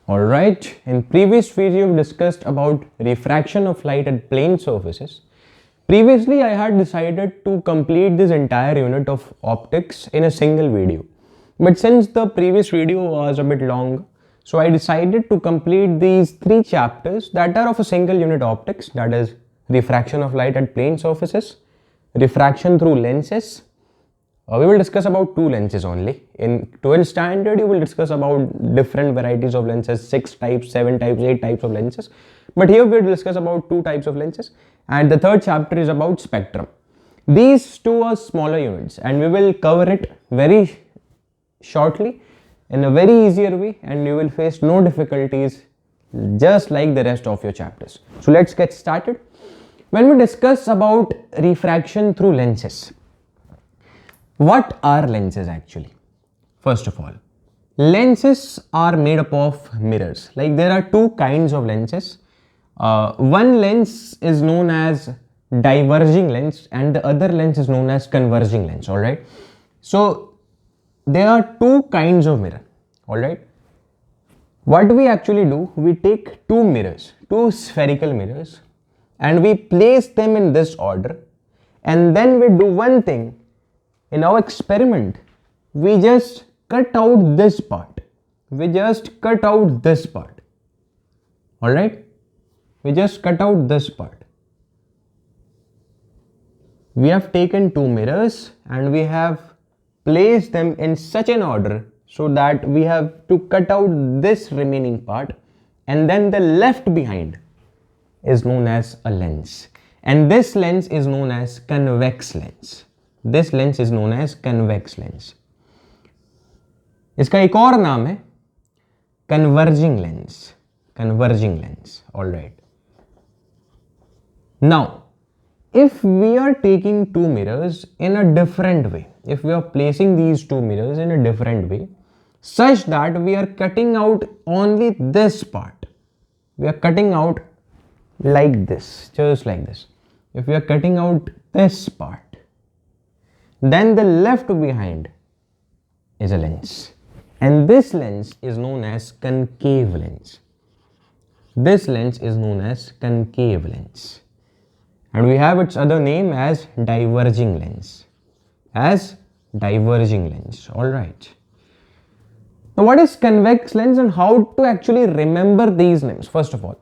Alright, in previous video we discussed about refraction of light at plane surfaces. Previously I had decided to complete this entire unit of optics in a single video. But since the previous video was a bit long, so I decided to complete these 3 chapters that are of a single unit optics, that is refraction of light at plane surfaces, refraction through lenses. We will discuss about 2 lenses only. In 12th standard, you will discuss about different varieties of lenses, 6 types, 7 types, 8 types of lenses. But here we will discuss about 2 types of lenses. And the third chapter is about spectrum. These 2 are smaller units and we will cover it very shortly in a very easier way, and you will face no difficulties just like the rest of your chapters. So let's get started. When we discuss about refraction through lenses, what are lenses actually? First of all, lenses are made up of mirrors. Like there are 2 kinds of lenses. One lens is known as diverging lens and the other lens is known as converging lens. Alright. So there are 2 kinds of mirror. Alright. What we actually do, we take 2 mirrors, 2 spherical mirrors, and we place them in this order, and then we do one thing. In our experiment, we just cut out this part. We just cut out this part. Alright? We just cut out this part. We have taken 2 mirrors and we have placed them in such an order so that we have to cut out this remaining part, and then the left behind is known as a lens. And this lens is known as convex lens. This lens is known as convex lens. इसका एक और नाम है converging lens. Converging lens. All right. Now, if we are taking 2 mirrors in a different way, if we are placing these 2 mirrors in a different way, such that we are cutting out only this part, we are cutting out like this, just like this. If we are cutting out this part, then the left behind is a lens, and this lens is known as concave lens. This lens is known as concave lens, and we have its other name as diverging lens. As diverging lens. All right. Now, what is convex lens and how to actually remember these names? First of all,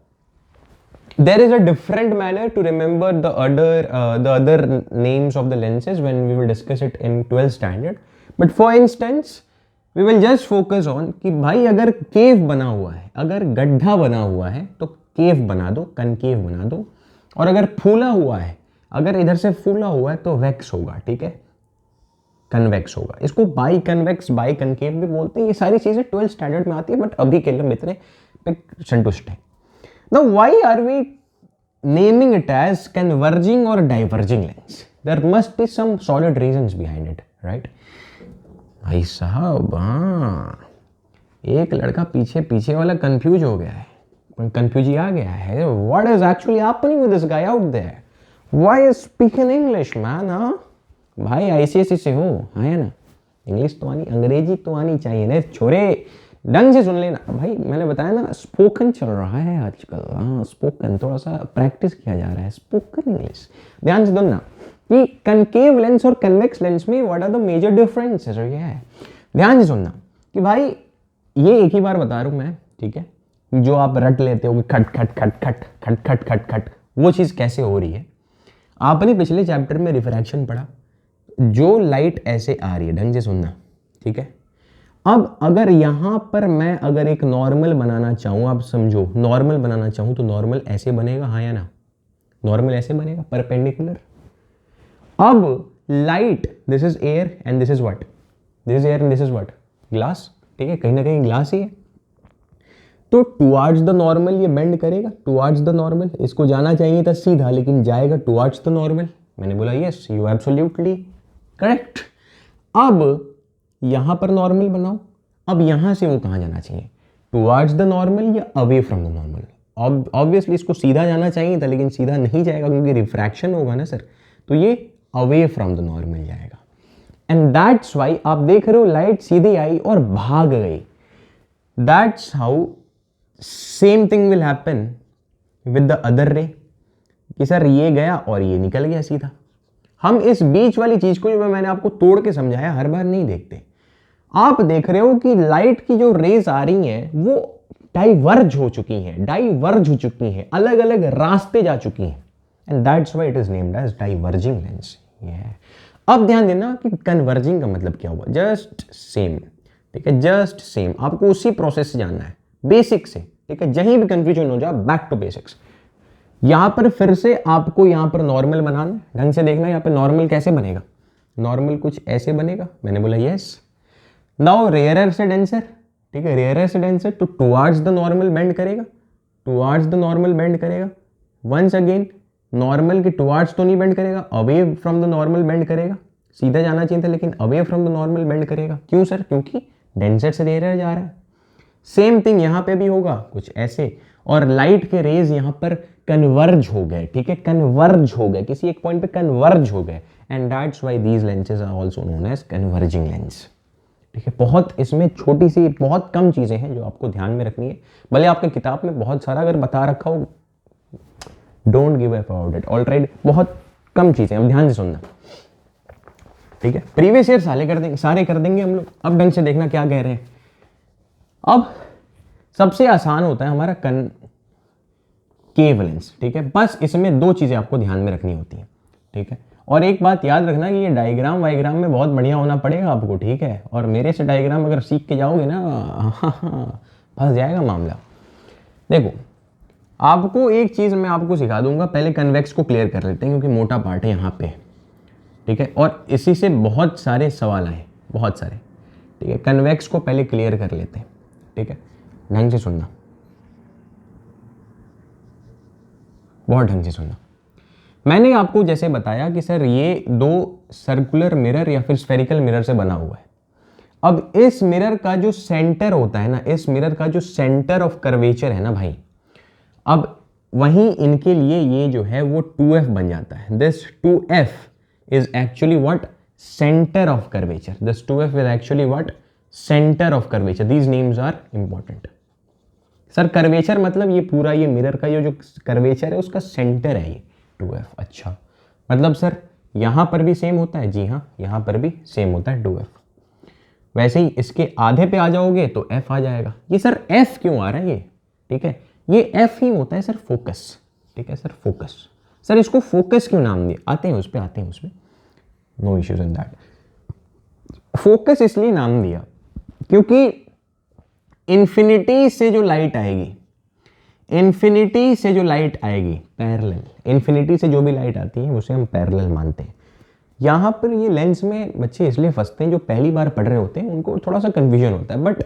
there is a different manner to remember the other names of the lenses when we will discuss it in 12th standard. But for instance, we will just focus on कि भाई अगर केव बना हुआ है, अगर गड्ढा बना हुआ है तो केव बना दो, कनकेव बना दो, और अगर फूला हुआ है, अगर इधर से फूला हुआ है तो वेक्स होगा, ठीक है, कन्वेक्स होगा. इसको बाई कन्वेक्स, बाई कनकेव भी बोलते हैं. ये सारी चीजें 12th स्टैंडर्ड में आती है, बट अभी के लिए हम इतने पे संतुष्ट हैं. Now, why are we naming it as converging or diverging lens? There must be some solid reasons behind it, right? भाई साहब, हाँ, एक लड़का पीछे वाला कंफ्यूज हो गया है, कंफ्यूज आ गया है. What is actually happening with this guy out there? Why is speaking English, man? हाँ भाई ICSE से हो, है ना, इंग्लिश तो आनी, अंग्रेजी तो आनी चाहिए ना छोरे, ढंग से सुन लेना भाई. मैंने बताया ना, स्पोकन चल रहा है आजकल. हाँ, स्पोकन थोड़ा सा प्रैक्टिस किया जा रहा है, स्पोकन इंग्लिश. ध्यान से सुनना कि कनकेव लेंस और कन्वेक्स लेंस में what are the major differences. और ये है, ध्यान से सुनना कि भाई ये एक ही बार बता रहा हूँ मैं, ठीक है, जो आप रट लेते हो कि खट खट खट खट खट खट खट खट, वो चीज़ कैसे हो रही है. आपने पिछले चैप्टर में रिफ्रैक्शन पढ़ा, जो लाइट ऐसे आ रही है, ढंग से सुनना, ठीक है. अब अगर यहां पर मैं अगर एक नॉर्मल बनाना चाहूं, आप समझो, नॉर्मल बनाना चाहूं तो नॉर्मल ऐसे बनेगा, हाँ या ना, नॉर्मल ऐसे बनेगा, परपेंडिकुलर. अब light, this is air and this is what, this is air and this is what, glass, ठीक है, कहीं ना कहीं ग्लास ही है. तो टुवार्ड्स द नॉर्मल ये बेंड करेगा, टुवार्ड्स द नॉर्मल. इसको जाना चाहिए था सीधा, लेकिन जाएगा टुवार्ड्स द नॉर्मल. मैंने बोला यस, यू एब्सोल्युटली करेक्ट. अब यहां पर नॉर्मल बनाओ. अब यहां से वो कहां जाना चाहिए, टुवार्ड्स द नॉर्मल या away from the normal. Obviously इसको सीधा जाना चाहिए था, लेकिन सीधा नहीं जाएगा क्योंकि रिफ्रैक्शन होगा ना सर, तो ये अवे फ्रॉम द नॉर्मल जाएगा. एंड दैट्स वाई आप देख रहे हो लाइट सीधी आई और भाग गई. That's how same thing will happen with the other रे, कि सर ये गया और ये निकल गया सीधा। हम इस बीच वाली चीज को जो मैंने आपको तोड़ के समझाया हर बार नहीं देखते। आप देख रहे हो कि लाइट की जो रेज आ रही हैं वो डाइवर्ज हो चुकी हैं, अलग अलग रास्ते जा चुकी हैं, and that's why it is named as diverging lens. अब ध्यान देना कि कन्वर्जिंग का मतलब क्या हुआ, जस्ट सेम, ठीक है, जस्ट सेम। आपको उसी प्रोसेस से जानना है, बेसिक से, ठीक है, जहीं भी कंफ्यूजन हो जाए बैक टू बेसिक्स। यहां पर फिर से आपको यहां पर नॉर्मल बनाना, ढंग से देखना यहां पर नॉर्मल कैसे बनेगा। नॉर्मल कुछ ऐसे बनेगा, मैंने बोला यस। नाउ रेयरर से डेंसर, ठीक है, रेयरर से डेंसर तो टुवार्ड्स द नॉर्मल बेंड करेगा, टुवार्ड्स द नॉर्मल बेंड करेगा। वंस अगेन नॉर्मल के टुवार्ड्स तो नहीं बेंड करेगा, away from the normal bend करेगा। सीधा जाना चाहिए था लेकिन away from the normal bend करेगा। क्यों सर? क्योंकि डेंसर से रेयरर जा रहा है। सेम थिंग यहां पे भी होगा कुछ ऐसे, और लाइट के रेज यहां पर कन्वर्ज हो गए, ठीक है, कन्वर्ज हो गए, किसी एक पॉइंट पे कन्वर्ज हो गए, and that's why these lenses are also known as converging lens. ठीक है, बहुत इसमें छोटी सी बहुत कम चीजें हैं जो आपको ध्यान में रखनी है। भले आपके किताब में बहुत सारा अगर बता रखा हो, don't give up about it, alright, बहुत कम चीजें, अब ध्यान से सुनना, ठीक है। प्रीवियस ईयर सारे कर देंगे हम लोग। अब ढंग से देखना क्या कह रहे हैं। अब सबसे आसान होता है हमारा कनकेव लेंस, ठीक है। बस इसमें दो चीजें आपको ध्यान में रखनी होती हैं, ठीक है। और एक बात याद रखना कि ये डायग्राम वाइग्राम में बहुत बढ़िया होना पड़ेगा आपको, ठीक है। और मेरे से डायग्राम अगर सीख के जाओगे ना फंस जाएगा मामला। देखो, आपको एक चीज मैं आपको सिखा दूंगा, पहले कन्वेक्स को क्लियर कर लेते हैं क्योंकि मोटा पार्ट है यहाँ पे, ठीक है, और इसी से बहुत सारे सवाल आए, बहुत सारे, ठीक है। कन्वेक्स को पहले क्लियर कर लेते हैं, ठीक है, ढंग से सुनना, बहुत ढंग से सुनना। मैंने आपको जैसे बताया कि सर ये दो सर्कुलर मिरर या फिर स्फेरिकल मिरर से बना हुआ है। अब इस मिरर का जो सेंटर होता है ना, इस मिरर का जो सेंटर ऑफ कर्वेचर है ना भाई, अब वहीं इनके लिए ये जो है वो 2f बन जाता है। This 2f is actually what? Center of curvature. This 2f is actually what? Center of curvature. These names are important. Sir curvature मतलब ये पूरा ये मिरर का ये जो कर्वेचर है उसका सेंटर है ये 2f। अच्छा, मतलब सर यहां पर भी सेम होता है? जी हाँ, यहां पर भी सेम होता है 2f। वैसे ही इसके आधे पे आ जाओगे तो f आ जाएगा। ये सर f क्यों आ रहा है ये? ठीक है, ये f ही होता है सर फोकस, ठीक है सर, फोकस। सर इसको फोकस क्यों नाम दिया? आते हैं उसमें, no issues in that. Focus इसलिए नाम दिया क्योंकि इन्फिनिटी से जो लाइट आएगी पैरेलल, इन्फिनिटी से जो भी लाइट आती है उसे हम पैरेलल मानते हैं। यहां पर ये लेंस में बच्चे इसलिए फंसते हैं जो पहली बार पढ़ रहे होते हैं, उनको थोड़ा सा कंफ्यूजन होता है, बट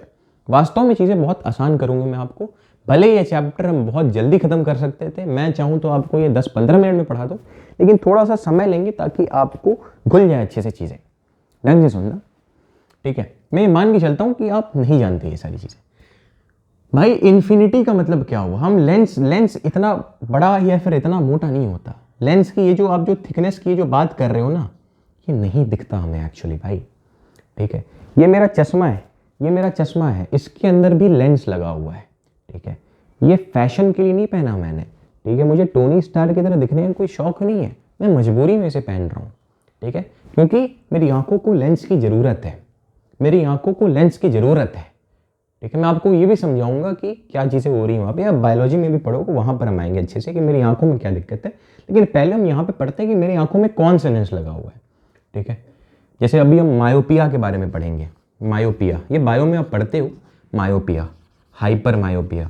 वास्तव में चीजें बहुत आसान करूंगा मैं आपको। भले ये चैप्टर हम बहुत जल्दी खत्म कर सकते थे, मैं चाहूं तो आपको ये 10-15 मिनट में पढ़ा दो, लेकिन थोड़ा सा समय लेंगे ताकि आपको घुल जाए अच्छे से चीजें। ढंग से सुनना, ठीक है। मैं मान के चलता हूं कि आप नहीं जानते ये सारी चीजें। भाई इन्फिनिटी का मतलब क्या हुआ? हम लेंस इतना बड़ा या फिर इतना मोटा नहीं होता। लेंस की ये जो आप जो थिकनेस की जो बात कर रहे हो ना, ये नहीं दिखता हमें एक्चुअली भाई, ठीक है। ये मेरा चश्मा है, इसके अंदर भी लेंस लगा हुआ है, ठीक है। ये फैशन के लिए नहीं पहना मैंने, ठीक है। मुझे टोनी स्टार की तरह दिखने का कोई शौक नहीं है, मैं मजबूरी में इसे पहन रहा हूँ, ठीक है, क्योंकि मेरी आंखों को लेंस की जरूरत है, ठीक है। मैं आपको ये भी समझाऊंगा कि क्या चीज़ें हो रही हैं वहाँ पे। आप बायोलॉजी में भी पढ़ोगे, वहाँ पर हम आएंगे अच्छे से कि मेरी आंखों में क्या दिक्कत है, लेकिन पहले हम यहाँ पे पढ़ते हैं कि मेरी आंखों में कौन सा लेंस लगा हुआ है, ठीक है। जैसे अभी हम मायोपिया के बारे में पढ़ेंगे। मायोपिया, ये बायो में आप पढ़ते हो, मायोपिया, हाइपर मायोपिया।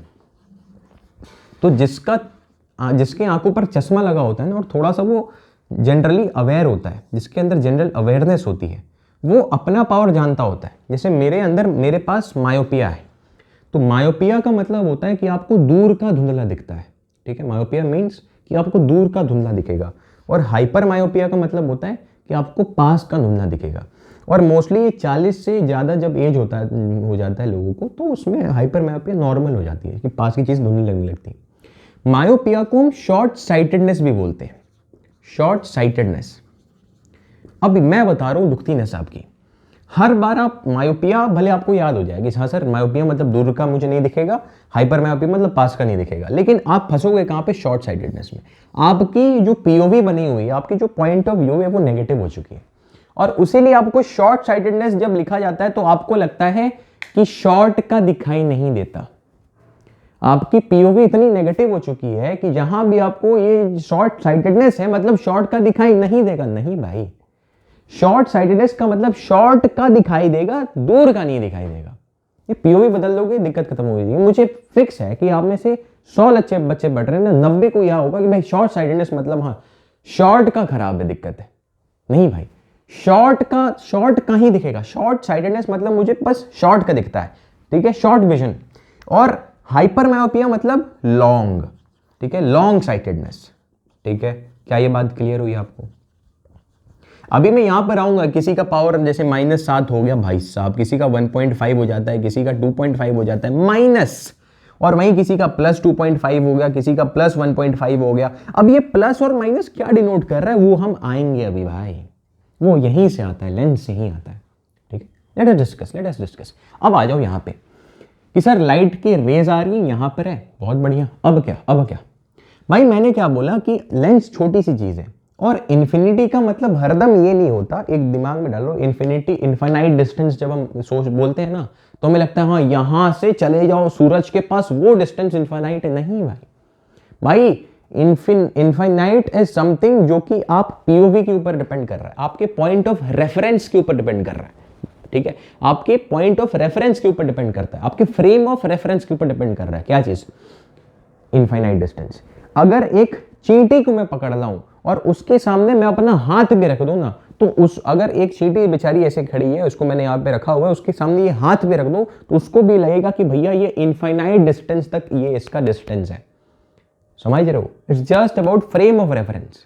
तो जिसके आंखों पर चश्मा लगा होता है ना, और थोड़ा सा वो जनरली अवेयर होता है, जिसके अंदर जनरल अवेयरनेस होती है, वो अपना पावर जानता होता है। जैसे मेरे पास मायोपिया है, तो मायोपिया का मतलब होता है कि आपको दूर का धुंधला दिखता है, ठीक है। मायोपिया मीन्स कि आपको दूर का धुंधला दिखेगा, और हाइपर मायोपिया का मतलब होता है कि आपको पास का धुंधला दिखेगा। और मोस्टली ये 40 से ज़्यादा जब एज हो जाता है लोगों को, तो उसमें हाइपर मायोपिया नॉर्मल हो जाती है कि पास की चीज़ धुंधली लगने लगती है। मायोपिया को हम शॉर्ट साइटेडनेस भी बोलते हैं, शॉर्ट साइटेडनेस। अब मैं बता रहा हूँ दुखती नस आपकी। हर बार आप मायोपिया भले आपको याद हो जाएगी, हाँ सर मायोपिया मतलब दूर का मुझे नहीं दिखेगा, हाइपर मायोपिया मतलब पास का नहीं दिखेगा, लेकिन आप फंसोगे कहाँ पे, शॉर्ट साइटेडनेस में। आपकी जो पीओवी बनी हुई है, आपकी जो पॉइंट ऑफ व्यू है वो नेगेटिव हो चुकी है, और इसीलिए आपको शॉर्ट साइटेडनेस जब लिखा जाता है तो आपको लगता है कि शॉर्ट का दिखाई नहीं देता। आपकी पीओवी इतनी नेगेटिव हो चुकी है कि जहां भी आपको ये शॉर्ट साइटेडनेस है मतलब शॉर्ट का दिखाई नहीं देगा। नहीं भाई, शॉर्ट साइटेडनेस का मतलब शॉर्ट का दिखाई देगा, दूर का नहीं दिखाई देगा। ये पीओवी बदल लोगे दिक्कत खत्म हो जाएगी। मुझे फिक्स है कि आप में से 100 अच्छे बच्चे बढ़ रहे हैं ना, 90 को यह होगा कि भाई शॉर्ट साइटेडनेस मतलब हाँ शॉर्ट का खराब है, दिक्कत है। नहीं भाई, शॉर्ट का ही दिखेगा। शॉर्ट साइटेडनेस मतलब मुझे बस शॉर्ट का दिखता है, ठीक है, शॉर्ट विजन। और हाइपर मायोपिया मतलब लॉन्ग, ठीक है, लॉन्ग साइटेडनेस, ठीक है। क्या ये बात क्लियर हुई आपको? अभी मैं यहां पर आऊंगा, किसी का पावर जैसे -7 हो गया भाई साहब, किसी का 1.5 हो जाता है, किसी का 2.5 हो जाता है माइनस, और वहीं किसी का +2.5 हो गया, किसी का +1.5 हो गया। अब ये प्लस और माइनस क्या डिनोट कर रहा है वो हम आएंगे अभी भाई, वो यहीं से आता है, लेंस से ही आता है, ठीक है। Let us discuss. अब आ जाओ यहाँ पे कि सर लाइट की रेज आ रही है, यहां पर है, बहुत बढ़िया। अब क्या भाई, मैंने क्या बोला कि लेंस छोटी सी चीज है, और इन्फिनिटी का मतलब हरदम ये नहीं होता, एक दिमाग में डालो, इन्फिनिटी इनफाइनाइट डिस्टेंस जब हम सोच बोलते हैं ना तो हमें लगता है हाँ यहां से चले जाओ सूरज के पास, वो डिस्टेंस इनफाइनाइट है। नहीं भाई इनफाइनाइट इज समथिंग जो कि आप पीओवी के ऊपर डिपेंड कर रहा है, आपके पॉइंट ऑफ रेफरेंस के ऊपर डिपेंड कर रहा है, ठीक है, आपके पॉइंट ऑफ रेफरेंस के ऊपर डिपेंड करता है, आपके फ्रेम ऑफ रेफरेंस के ऊपर डिपेंड कर रहा है। क्या चीज? Infinite distance. अगर एक चींटी को मैं पकड़ लाऊं और उसके सामने मैं अपना हाथ भी रख दूं ना, तो उस अगर एक चींटी बेचारी ऐसे खड़ी है, उसको मैंने यहाँ पे रखा हुआ है, उसके सामने ये हाथ भी रख दूं तो उसको भी लगेगा कि भैया ये इनफाइनाइट डिस्टेंस तक ये इसका डिस्टेंस है। समझ रहे हो? It's just about frame of reference.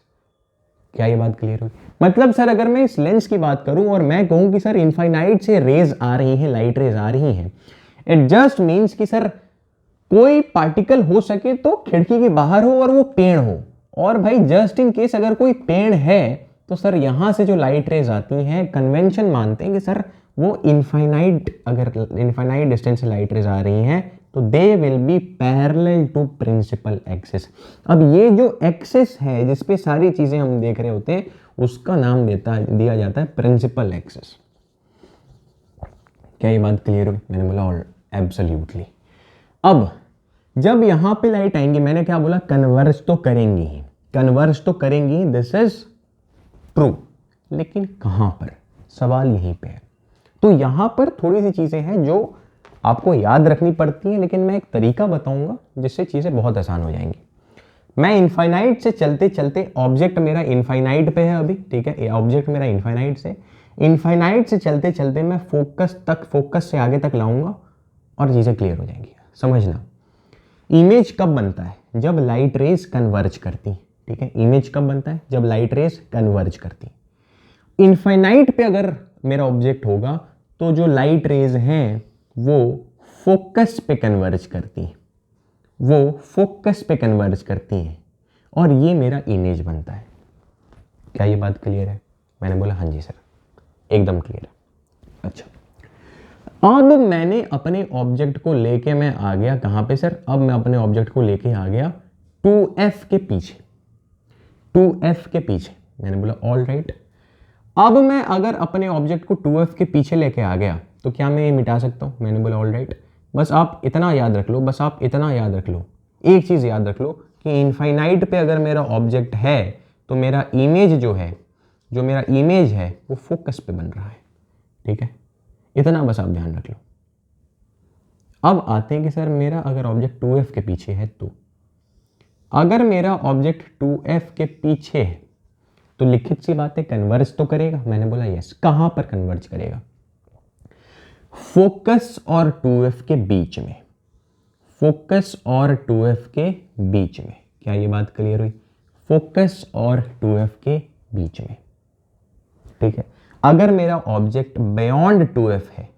क्या ये बात क्लियर हुई? मतलब सर अगर मैं इस लेंस की बात करूं और मैं कहूं कि सर इनफाइनाइट से रेज आ रही हैं, लाइट रेज आ रही हैं, इट जस्ट मीन्स कि सर कोई पार्टिकल हो सके तो खिड़की के बाहर हो और वो पेड़ हो, और भाई जस्ट इन केस अगर कोई पेड़ है तो सर यहां से जो लाइट रेज आती हैं, कन्वेंशन मानते हैं कि सर वो इनफाइनाइट, अगर इनफाइनाइट डिस्टेंस से लाइट रेज आ रही हैं तो they will be parallel to principal axis. अब ये जो एक्सिस है जिसपे सारी चीजें हम देख रहे होते हैं उसका नाम दिया जाता है प्रिंसिपल एक्सिस। क्या ये बात क्लियर हुई? मैंने बोला ऑल एब्सोल्युटली। अब जब यहां पे लाइट आएंगी, मैंने क्या बोला, कन्वर्ज तो करेंगी ही, कन्वर्ज तो करेंगी, दिस इज ट्रू, लेकिन कहां पर, सवाल यहीं पे है। तो यहां पर थोड़ी सी चीजें हैं जो आपको याद रखनी पड़ती हैं, लेकिन मैं एक तरीका बताऊंगा जिससे चीजें बहुत आसान हो जाएंगी। मैं इनफाइनाइट से चलते चलते, ऑब्जेक्ट मेरा इनफाइनाइट पे है अभी, ठीक है, ये ऑब्जेक्ट मेरा इनफाइनाइट से चलते चलते मैं फोकस से आगे तक लाऊंगा और चीजें क्लियर हो जाएंगी। समझना, इमेज कब बनता है? जब लाइट रेज कन्वर्ज करती, ठीक है, इमेज कब बनता है? जब लाइट रेज कन्वर्ज करती। इनफाइनाइट पे अगर मेरा ऑब्जेक्ट होगा तो जो लाइट रेज हैं वो फोकस पे कन्वर्ज करती हैं, वो फोकस पे कन्वर्ज करती हैं, और ये मेरा इमेज बनता है। क्या ये बात क्लियर है? मैंने बोला हाँ जी सर, एकदम क्लियर है। अच्छा, अब मैंने अपने ऑब्जेक्ट को लेके मैं आ गया कहां पे सर? अब मैं अपने ऑब्जेक्ट को लेके आ गया 2f के पीछे, 2f के पीछे। मैंने बोला ऑल राइट। अब मैं अगर अपने ऑब्जेक्ट को 2f के पीछे लेके आ गया तो क्या मैं ये मिटा सकता हूं? मैंने बोला ऑल राइट। बस आप इतना याद रख लो, बस आप इतना याद रख लो, एक चीज याद रख लो कि इनफाइनाइट पे अगर मेरा ऑब्जेक्ट है तो मेरा इमेज जो है, जो मेरा इमेज है वो फोकस पे बन रहा है, ठीक है, इतना बस आप ध्यान रख लो। अब आते हैं कि सर मेरा अगर ऑब्जेक्ट 2f के पीछे है, तो अगर मेरा ऑब्जेक्ट 2f के पीछे है तो लिखित सी बात है, कन्वर्ज तो करेगा। मैंने बोला यस। कहां पर कन्वर्ज करेगा? फोकस और 2f के बीच में, फोकस और 2f के बीच में। क्या ये बात क्लियर हुई? फोकस और 2f के बीच में, ठीक है। अगर मेरा ऑब्जेक्ट बियॉन्ड 2f है,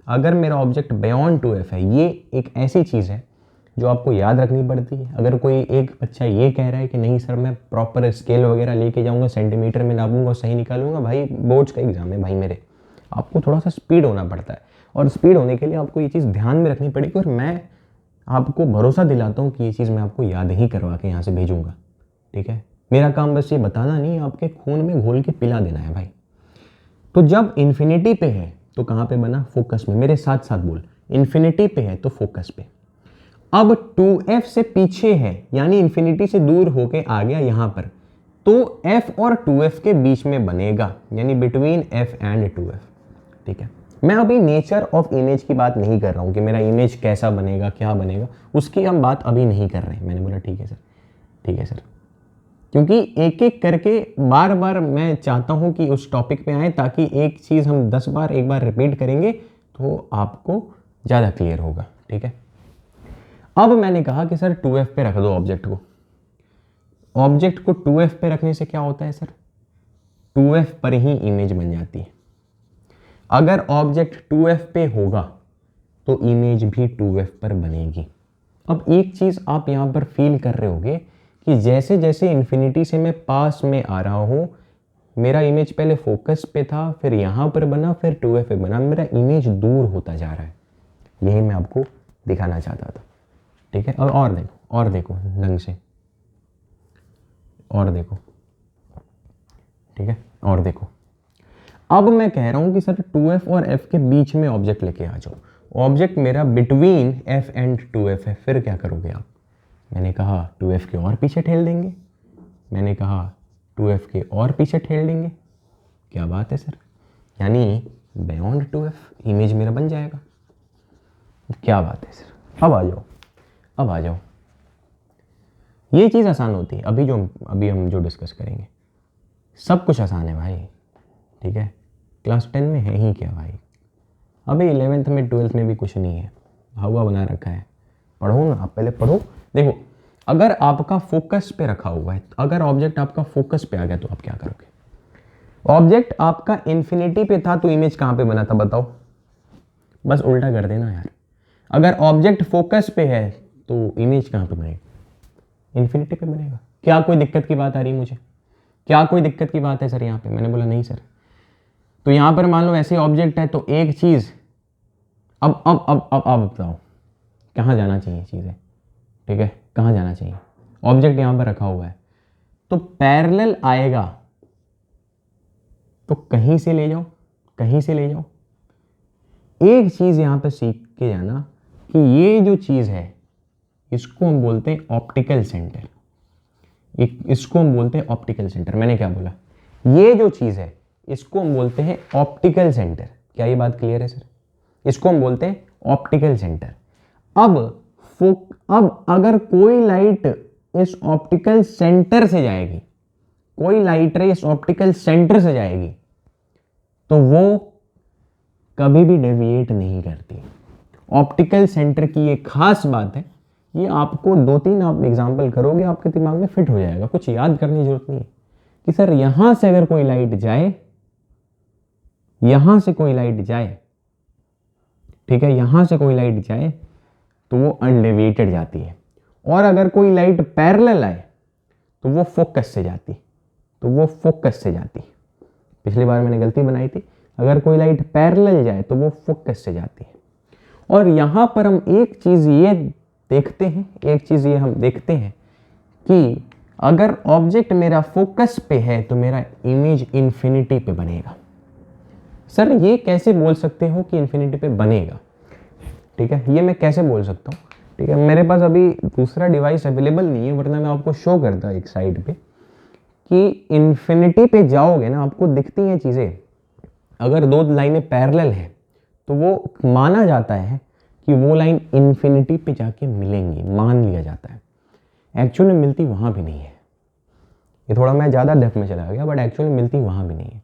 अगर मेरा ऑब्जेक्ट बियॉन्ड 2f है, ये एक ऐसी चीज है जो आपको याद रखनी पड़ती है। अगर कोई एक बच्चा ये कह रहा है कि नहीं सर मैं प्रॉपर स्केल वगैरह लेके जाऊंगा, सेंटीमीटर में नापूंगा, सही निकालूंगा, भाई बोर्ड्स का एग्जाम है भाई मेरे, आपको थोड़ा सा स्पीड होना पड़ता है, और स्पीड होने के लिए आपको ये चीज़ ध्यान में रखनी पड़ेगी, और मैं आपको भरोसा दिलाता हूँ कि ये चीज़ मैं आपको याद ही करवा के यहाँ से भेजूँगा, ठीक है। मेरा काम बस ये बताना नहीं, आपके खून में घोल के पिला देना है भाई। तो जब इन्फिनिटी पे है तो कहाँ पे बना, फोकस में। मेरे साथ साथ बोल, इन्फिनिटी पे है तो फोकस पे। अब 2f से पीछे है, यानी इन्फिनिटी से दूर होके आ गया यहाँ पर, तो f और 2f के बीच में बनेगा, यानी बिटवीन f एंड 2f, ठीक है। मैं अभी नेचर ऑफ इमेज की बात नहीं कर रहा हूँ कि मेरा इमेज कैसा बनेगा, क्या बनेगा, उसकी हम बात अभी नहीं कर रहे हैं। मैंने बोला ठीक है सर, ठीक है सर, क्योंकि एक एक करके बार बार मैं चाहता हूं कि उस टॉपिक पे आए, ताकि एक चीज़ हम 10 बार एक बार रिपीट करेंगे तो आपको ज़्यादा क्लियर होगा, ठीक है। अब मैंने कहा कि सर 2f पे रख दो ऑब्जेक्ट को। ऑब्जेक्ट को 2f पे रखने से क्या होता है सर, 2f पर ही इमेज बन जाती है। अगर ऑब्जेक्ट 2f पे होगा तो इमेज भी 2f पर बनेगी। अब एक चीज़ आप यहाँ पर फील कर रहे होगे कि जैसे जैसे इन्फिनिटी से मैं पास में आ रहा हूँ, मेरा इमेज पहले फोकस पे था, फिर यहाँ पर बना, फिर 2f पे बना, मेरा इमेज दूर होता जा रहा है। यही मैं आपको दिखाना चाहता था, ठीक है। और देखो, और देखो ढंग से, और देखो, ठीक है, और देखो। अब मैं कह रहा हूँ कि सर 2f और f के बीच में ऑब्जेक्ट लेके आ जाओ। ऑब्जेक्ट मेरा बिटवीन f एंड 2f है, फिर क्या करोगे आप? मैंने कहा 2f के और पीछे ठेल देंगे, मैंने कहा 2f के और पीछे ठेल देंगे। क्या बात है सर, यानी बियॉन्ड 2f इमेज मेरा बन जाएगा। क्या बात है सर, अब आ जाओ, अब आ जाओ। ये चीज़ आसान होती है। अभी हम जो डिस्कस करेंगे सब कुछ आसान है भाई, ठीक है। क्लास 10 में है ही क्या भाई, अभी 11th में 12th में भी कुछ नहीं है, हवा बना रखा है। पढ़ो ना, आप पहले पढ़ो। देखो, अगर आपका फोकस पे रखा हुआ है, अगर ऑब्जेक्ट आपका फोकस पे आ गया तो आप क्या करोगे? ऑब्जेक्ट आपका इन्फिनिटी पे था तो इमेज कहाँ पे बना था बताओ? बस उल्टा कर देना यार। अगर ऑब्जेक्ट फोकस पे है तो इमेज कहाँ पे बनेगा? इन्फिनिटी पे बनेगा। क्या कोई दिक्कत की बात आ रही है मुझे? क्या कोई दिक्कत की बात है सर यहाँ पे? मैंने बोला नहीं सर। तो यहाँ पर मान लो ऐसे ऑब्जेक्ट है तो एक चीज़, अब बताओ कहाँ जाना चाहिए चीज़ें, ठीक है, कहाँ जाना चाहिए? ऑब्जेक्ट यहाँ पर रखा हुआ है तो पैरेलल आएगा तो कहीं से ले जाओ, कहीं से ले जाओ। एक चीज़ यहाँ पर सीख के जाना कि ये जो चीज़ है इसको हम बोलते हैं ऑप्टिकल सेंटर। इसको हम बोलते हैं ऑप्टिकल सेंटर। मैंने क्या बोला? ये जो चीज़ है इसको हम बोलते हैं ऑप्टिकल सेंटर। क्या ये बात क्लियर है सर? इसको हम बोलते हैं ऑप्टिकल सेंटर। अब अगर कोई लाइट इस ऑप्टिकल सेंटर से जाएगी, कोई लाइट रे इस ऑप्टिकल सेंटर से जाएगी तो वो कभी भी डेविएट नहीं करती। ऑप्टिकल सेंटर की एक खास बात है, ये आपको 2-3 आप एग्जाम्पल करोगे आपके दिमाग में फिट हो जाएगा, कुछ याद करने की जरूरत नहीं है कि सर यहां से अगर कोई लाइट जाए, यहां से कोई लाइट जाए, ठीक है, यहां से कोई लाइट जाए तो वो अनडेविएटेड जाती है। और अगर कोई लाइट पैरेलल आए तो वो फोकस से जाती, तो वो फोकस से जाती। पिछली बार मैंने गलती बनाई थी, अगर कोई लाइट पैरेलल जाए तो वो फोकस से जाती है। और यहां पर हम एक चीज ये देखते हैं, एक चीज ये हम देखते हैं कि अगर ऑब्जेक्ट मेरा फोकस पे है तो मेरा इमेज इन्फिनिटी पे बनेगा। सर ये कैसे बोल सकते हो कि इन्फिनिटी पे बनेगा? ठीक है, ये मैं कैसे बोल सकता हूँ? ठीक है, मेरे पास अभी दूसरा डिवाइस अवेलेबल नहीं है, वरना मैं आपको शो करता एक साइड पे कि इन्फिनिटी पे जाओगे ना, आपको दिखती हैं चीज़ें। अगर दो लाइनें पैरेलल हैं तो वो माना जाता है कि वो लाइन इन्फिनिटी पे जाके मिलेंगी, मान लिया जाता है। एक्चुअली मिलती वहाँ भी नहीं है। ये थोड़ा मैं ज़्यादा डेप्थ में चला गया, बट एक्चुअली मिलती वहाँ भी नहीं है।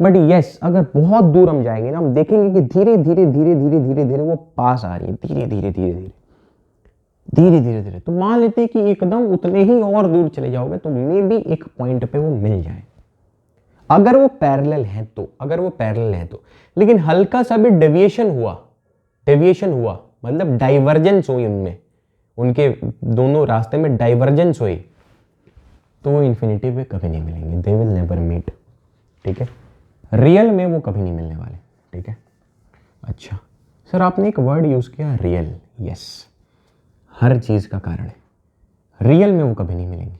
बट यस, अगर बहुत दूर हम जाएंगे ना, हम देखेंगे कि धीरे धीरे धीरे धीरे धीरे धीरे वो पास आ रही है, धीरे धीरे धीरे धीरे धीरे धीरे धीरे। तो मान लेते हैं कि एकदम उतने ही और दूर चले जाओगे तो मे भी एक पॉइंट पे वो मिल जाए, अगर वो पैरेलल है तो, अगर वो पैरेलल है तो। लेकिन हल्का सा भी डेविएशन हुआ, डेविएशन हुआ मतलब डाइवर्जेंस हुई उनमें, उनके दोनों रास्ते में डाइवर्जेंस हुई, तो वो इन्फिनिटी पे कभी नहीं मिलेंगे। They will never meet. ठीक है, रियल में वो कभी नहीं मिलने वाले। ठीक है। अच्छा सर, आपने एक वर्ड यूज़ किया रियल। यस, हर चीज़ का कारण है, रियल में वो कभी नहीं मिलेंगी।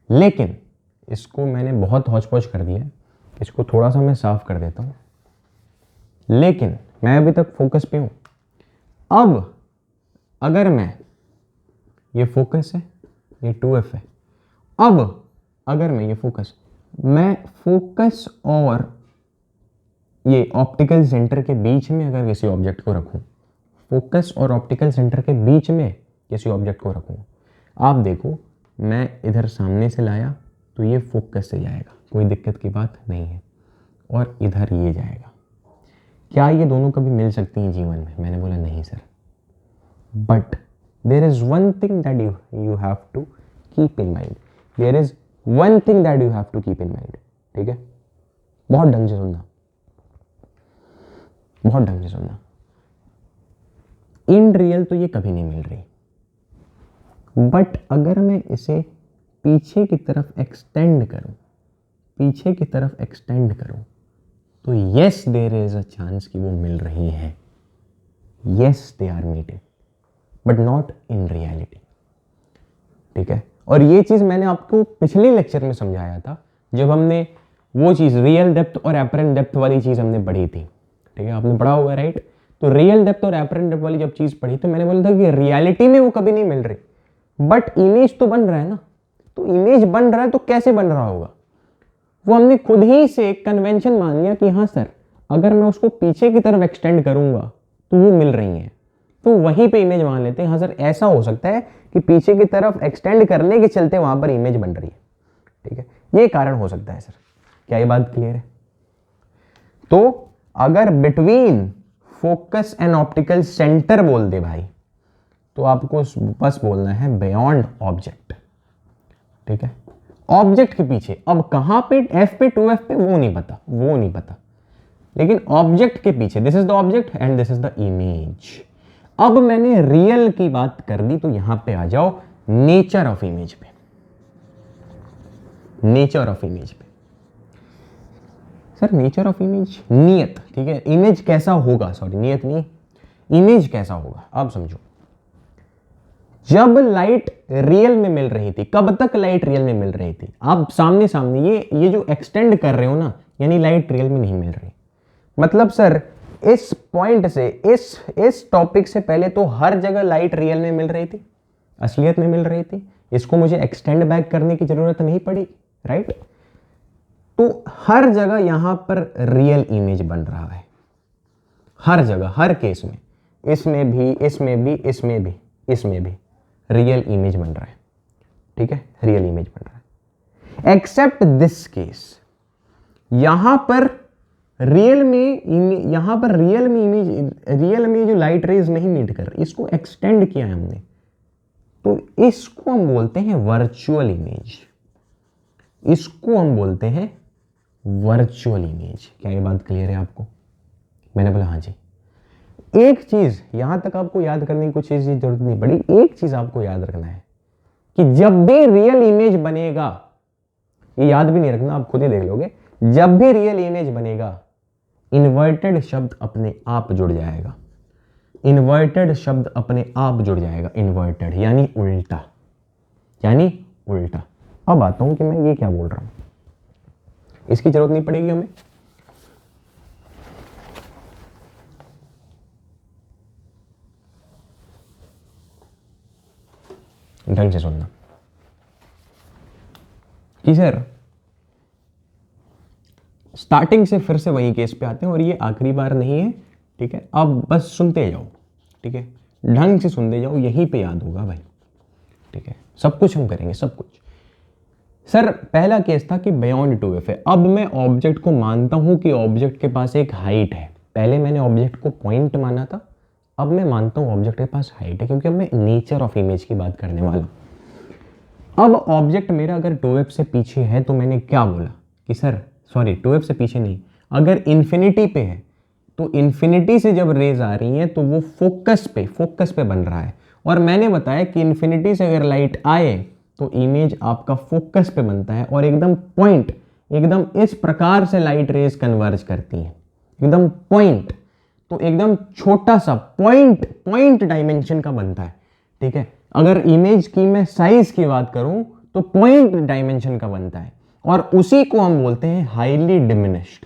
लेकिन इसको मैंने बहुत हौच पौच कर दिया है, इसको थोड़ा सा मैं साफ कर देता हूँ। लेकिन मैं अभी तक फोकस पे हूँ। अब अगर मैं, ये फोकस है, ये 2F है, अब अगर मैं ये फोकस, मैं फोकस और ये ऑप्टिकल सेंटर के बीच में अगर किसी ऑब्जेक्ट को रखूं, फोकस और ऑप्टिकल सेंटर के बीच में किसी ऑब्जेक्ट को रखूं, आप देखो मैं इधर सामने से लाया तो ये फोकस से जाएगा, कोई दिक्कत की बात नहीं है, और इधर ये जाएगा। क्या ये दोनों कभी मिल सकती हैं जीवन में? मैंने बोला नहीं sir, but there is one thing that you have to keep in mind, there is one thing that you have to keep in mind. ठीक है, बहुत ढंग से सुनना, बहुत ढंग से सुनना। इन रियल तो ये कभी नहीं मिल रही, बट अगर मैं इसे पीछे की तरफ एक्सटेंड करूं, पीछे की तरफ एक्सटेंड करूं, तो yes there is a chance कि वो मिल रही है। Yes they are meeting, but not in reality. ठीक है, और ये चीज मैंने आपको पिछले लेक्चर में समझाया था, जब हमने वो चीज रियल डेप्थ और एपरेंट डेप्थ वाली चीज हमने पढ़ी थी। ठीक है, आपने पढ़ा होगा राइट। तो रियल डेप्थ और एपरेंट डेप्थ वाली जब चीज पढ़ी तो मैंने बोला था कि रियलिटी में वो कभी नहीं मिल रही, बट इमेज तो बन रहा है ना। तो इमेज बन रहा है तो कैसे बन रहा होगा? वो हमने खुद ही से एक कन्वेंशन मान लिया कि हाँ सर, अगर मैं उसको पीछे की तरफ एक्सटेंड करूंगा तो वो मिल रही हैं, तो वहीं पे इमेज मान लेते हैं। हाँ सर, ऐसा हो सकता है कि पीछे की तरफ एक्सटेंड करने के चलते वहां पर इमेज बन रही है। ठीक है, ये कारण हो सकता है सर। क्या ये बात क्लियर है? तो अगर between focus and optical centre बोल दे भाई, तो आपको बस बोलना है बियॉन्ड ऑब्जेक्ट। ठीक है, ऑब्जेक्ट के पीछे। अब कहां पे, एफ पे, 2F पे, वो नहीं पता, वो नहीं पता, लेकिन ऑब्जेक्ट के पीछे, this is the object and this is the image. अब मैंने रियल की बात कर दी, तो यहां पे आ जाओ नेचर ऑफ इमेज पे। नेचर ऑफ इमेज पे सर, नेचर ऑफ इमेज, नियत। ठीक है, इमेज कैसा होगा, सॉरी नियत नहीं, इमेज कैसा होगा आप समझो। जब लाइट रियल में मिल रही थी, कब तक लाइट रियल में मिल रही थी? आप सामने सामने ये जो एक्सटेंड कर रहे हो ना, यानी लाइट रियल में नहीं मिल रही। मतलब सर इस पॉइंट से, इस टॉपिक से पहले तो हर जगह लाइट रियल में मिल रही थी, असलियत में मिल रही थी, इसको मुझे एक्सटेंड बैक करने की जरूरत नहीं पड़ी, राइट। तो हर जगह यहां पर रियल इमेज बन रहा है, हर जगह, हर केस में, इसमें भी, इसमें भी, इसमें भी, इसमें भी रियल इमेज बन रहा है। ठीक है, रियल इमेज बन रहा है, एक्सेप्ट दिस केस। यहां पर रियल में, यहां पर रियल में इमेज, रियल में जो लाइट रेज नहीं मीट कर रही, इसको एक्सटेंड किया है हमने, तो इसको हम बोलते हैं वर्चुअल इमेज। इसको हम बोलते हैं वर्चुअल इमेज। क्या ये बात क्लियर है आपको? मैंने बोला हाँ जी। एक चीज यहां तक आपको याद करने की कुछ चीज की जरूरत नहीं पड़ी, एक चीज आपको याद रखना है कि जब भी रियल इमेज बनेगा, ये याद भी नहीं रखना, आप खुद ही देख लोगे, जब भी रियल इमेज बनेगा, इन्वर्टेड शब्द अपने आप जुड़ जाएगा। इन्वर्टेड शब्द अपने आप जुड़ जाएगा, इन्वर्टेड यानी उल्टा, यानी उल्टा। अब आता हूं कि मैं ये क्या बोल रहा हूं, इसकी जरूरत नहीं पड़ेगी हमें। ढंग से सुनना कि सर स्टार्टिंग से फिर से वही केस पे आते हैं, और ये आखिरी बार नहीं है। ठीक है, अब बस सुनते जाओ। ठीक है, ढंग से सुनते जाओ, यहीं पे याद होगा भाई। ठीक है, सब कुछ हम करेंगे, सब कुछ। सर पहला केस था कि बियॉन्ड 2F है। अब मैं ऑब्जेक्ट को मानता हूं कि ऑब्जेक्ट के पास एक हाइट है। पहले मैंने ऑब्जेक्ट को पॉइंट माना था, अब मैं मानता हूं ऑब्जेक्ट के पास हाइट है, क्योंकि अब मैं नेचर ऑफ इमेज की बात करने वाला हूं। अब ऑब्जेक्ट मेरा अगर 2F से पीछे है, तो मैंने क्या बोला कि सर, सॉरी 2F से पीछे नहीं, अगर इन्फिनिटी पे है, तो इन्फिनिटी से जब रेज आ रही है तो वो फोकस पे बन रहा है। और मैंने बताया कि इन्फिनिटी से अगर लाइट आए तो इमेज आपका फोकस पे बनता है, और एकदम पॉइंट, एकदम इस प्रकार से लाइट रेज कन्वर्ज करती हैं, एकदम पॉइंट, तो एकदम छोटा सा पॉइंट डायमेंशन का बनता है, ठीक है। अगर इमेज की मैं साइज की बात करूं तो पॉइंट डायमेंशन का बनता है, और उसी को हम बोलते हैं हाईली डिमिनिश्ड,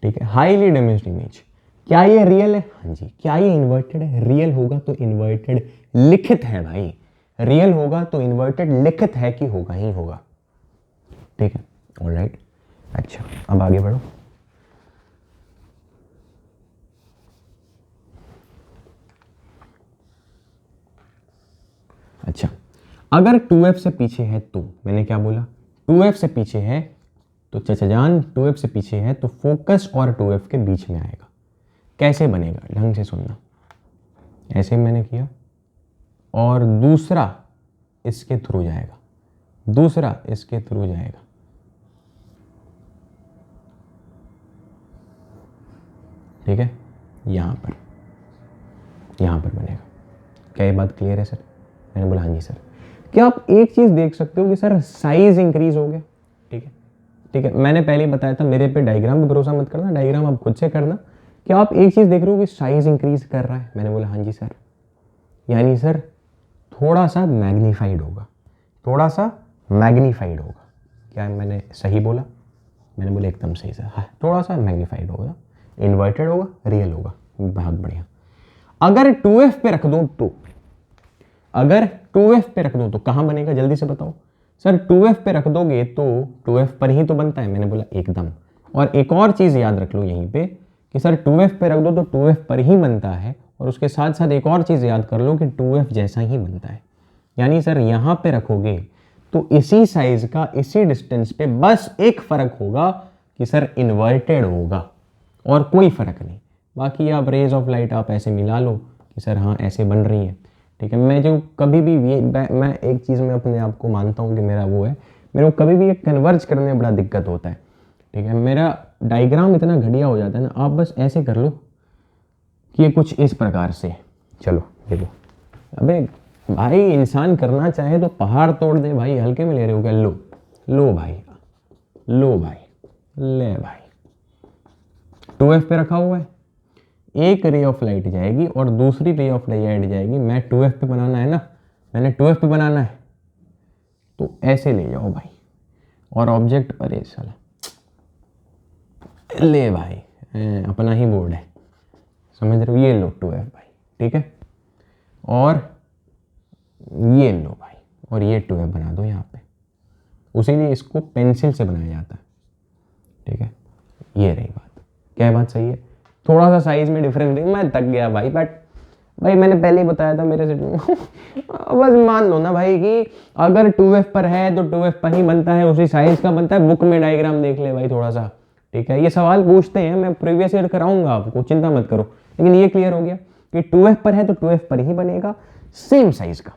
ठीक है, हाईली डिमिनिश्ड इमेज। क्या ये रियल है? हाँ जी। क्या ये इन्वर्टेड है? रियल होगा तो इन्वर्टेड लिखित है भाई, रियल होगा तो इन्वर्टेड लिखित है कि होगा ही होगा, ठीक है। ऑलराइट, अच्छा अब आगे बढ़ो। अच्छा, अगर 2f से पीछे है तो, मैंने क्या बोला, 2f से पीछे है तो चचा जान 2f से पीछे है तो फोकस और 2f के बीच में आएगा। कैसे बनेगा? ढंग से सुनना, ऐसे मैंने किया और दूसरा इसके थ्रू जाएगा, दूसरा इसके थ्रू जाएगा, ठीक है, यहां पर बनेगा। क्या ये बात क्लियर है सर? मैंने बोला हाँ जी सर। क्या आप एक चीज देख सकते हो कि सर साइज इंक्रीज हो गया, ठीक है, ठीक है। मैंने पहले ही बताया था, मेरे पे डायग्राम पे भरोसा मत करना, डायग्राम आप खुद से करना। क्या आप एक चीज देख रहे हो कि साइज इंक्रीज कर रहा है? मैंने बोला हाँ जी सर। यानी सर थोड़ा सा मैग्नीफाइड होगा, थोड़ा सा मैग्नीफाइड होगा। क्या मैंने सही बोला? मैंने बोला एकदम सही सर। हाँ, थोड़ा सा मैग्नीफाइड होगा, इन्वर्टेड होगा, रियल होगा, बहुत बढ़िया। अगर 2f पे रख दूं तो, अगर 2f पे रख दूं तो कहां बनेगा? जल्दी से बताओ सर। 2f पे रख दोगे तो 2f पर ही तो बनता है। मैंने बोला एकदम। और एक और चीज याद रख लो यहीं पे कि सर 2f पे रख दो तो 2f पर ही बनता है, और उसके साथ साथ एक और चीज याद कर लो कि 2f जैसा ही बनता है। यानी सर यहां पे रखोगे तो इसी साइज का इसी डिस्टेंस पे बस एक फर्क होगा कि सर इन्वर्टेड होगा, और कोई फर्क नहीं। बाकी आप रेज ऑफ लाइट आप ऐसे मिला लो कि सर हाँ ऐसे बन रही है, ठीक है। मैं जो कभी भी मैं एक चीज़ में अपने आप को मानता हूँ कि मेरा वो है, मेरे को कभी भी एक कन्वर्ज करने में बड़ा दिक्कत होता है, ठीक है। मेरा डायग्राम इतना घटिया हो जाता है ना, आप बस ऐसे कर लो कि ये कुछ इस प्रकार से, चलो देखो। अबे भाई इंसान करना चाहे तो पहाड़ तोड़ दे भाई, हल्के में ले रहे हो क्या? लो भाई, लो भाई, ले भाई, 2f पे रखा हुआ है, एक रे ऑफ लाइट जाएगी और दूसरी रे ऑफ लाइट जाएगी। मैं 2f पे बनाना है ना, मैंने 2f पे बनाना है तो ऐसे ले जाओ भाई, और ऑब्जेक्ट, अरे साला ले भाई, अपना ही बोर्ड है, समझ रहे हो? ये लो 2f भाई, ठीक है, और ये लो भाई, और ये 2f बना दो यहाँ पे। उसीलिए इसको पेंसिल से बनाया जाता है, ठीक है। ये रही बात। क्या बात सही है? थोड़ा सा साइज में डिफरेंस नहीं, मैं थक गया भाई, बट भाई मैंने पहले ही बताया था मेरे से बस मान लो ना भाई कि अगर 2f पर है तो 2f पर ही बनता है, उसी साइज का बनता है। बुक में डायग्राम देख ले भाई थोड़ा सा, ठीक है। ये सवाल पूछते हैं, मैं प्रीवियस ईयर कराऊंगा आपको, चिंता मत करो। लेकिन ये क्लियर हो गया कि 2f पर है तो 2f पर ही बनेगा, सेम साइज का।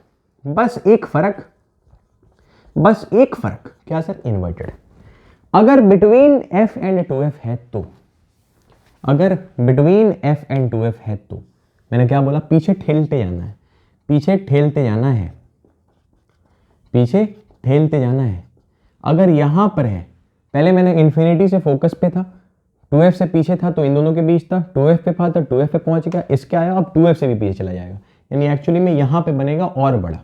बस एक फर्क, क्या सर? इन्वर्टेड। अगर बिटवीन f एंड 2f है तो, अगर बिटवीन f एंड 2f है तो, मैंने क्या बोला? पीछे ठेलते जाना है, पीछे ठेलते जाना है, पीछे ठेलते जाना है। अगर यहां पर है, पहले मैंने इन्फिनिटी से फोकस पे था, 2f से पीछे था तो इन दोनों के बीच था, 2f पे था तो 2f पे पहुंच गया, इसके आया, अब 2f से भी पीछे चला जाएगा, यानी एक्चुअली में यहां पे बनेगा और बड़ा।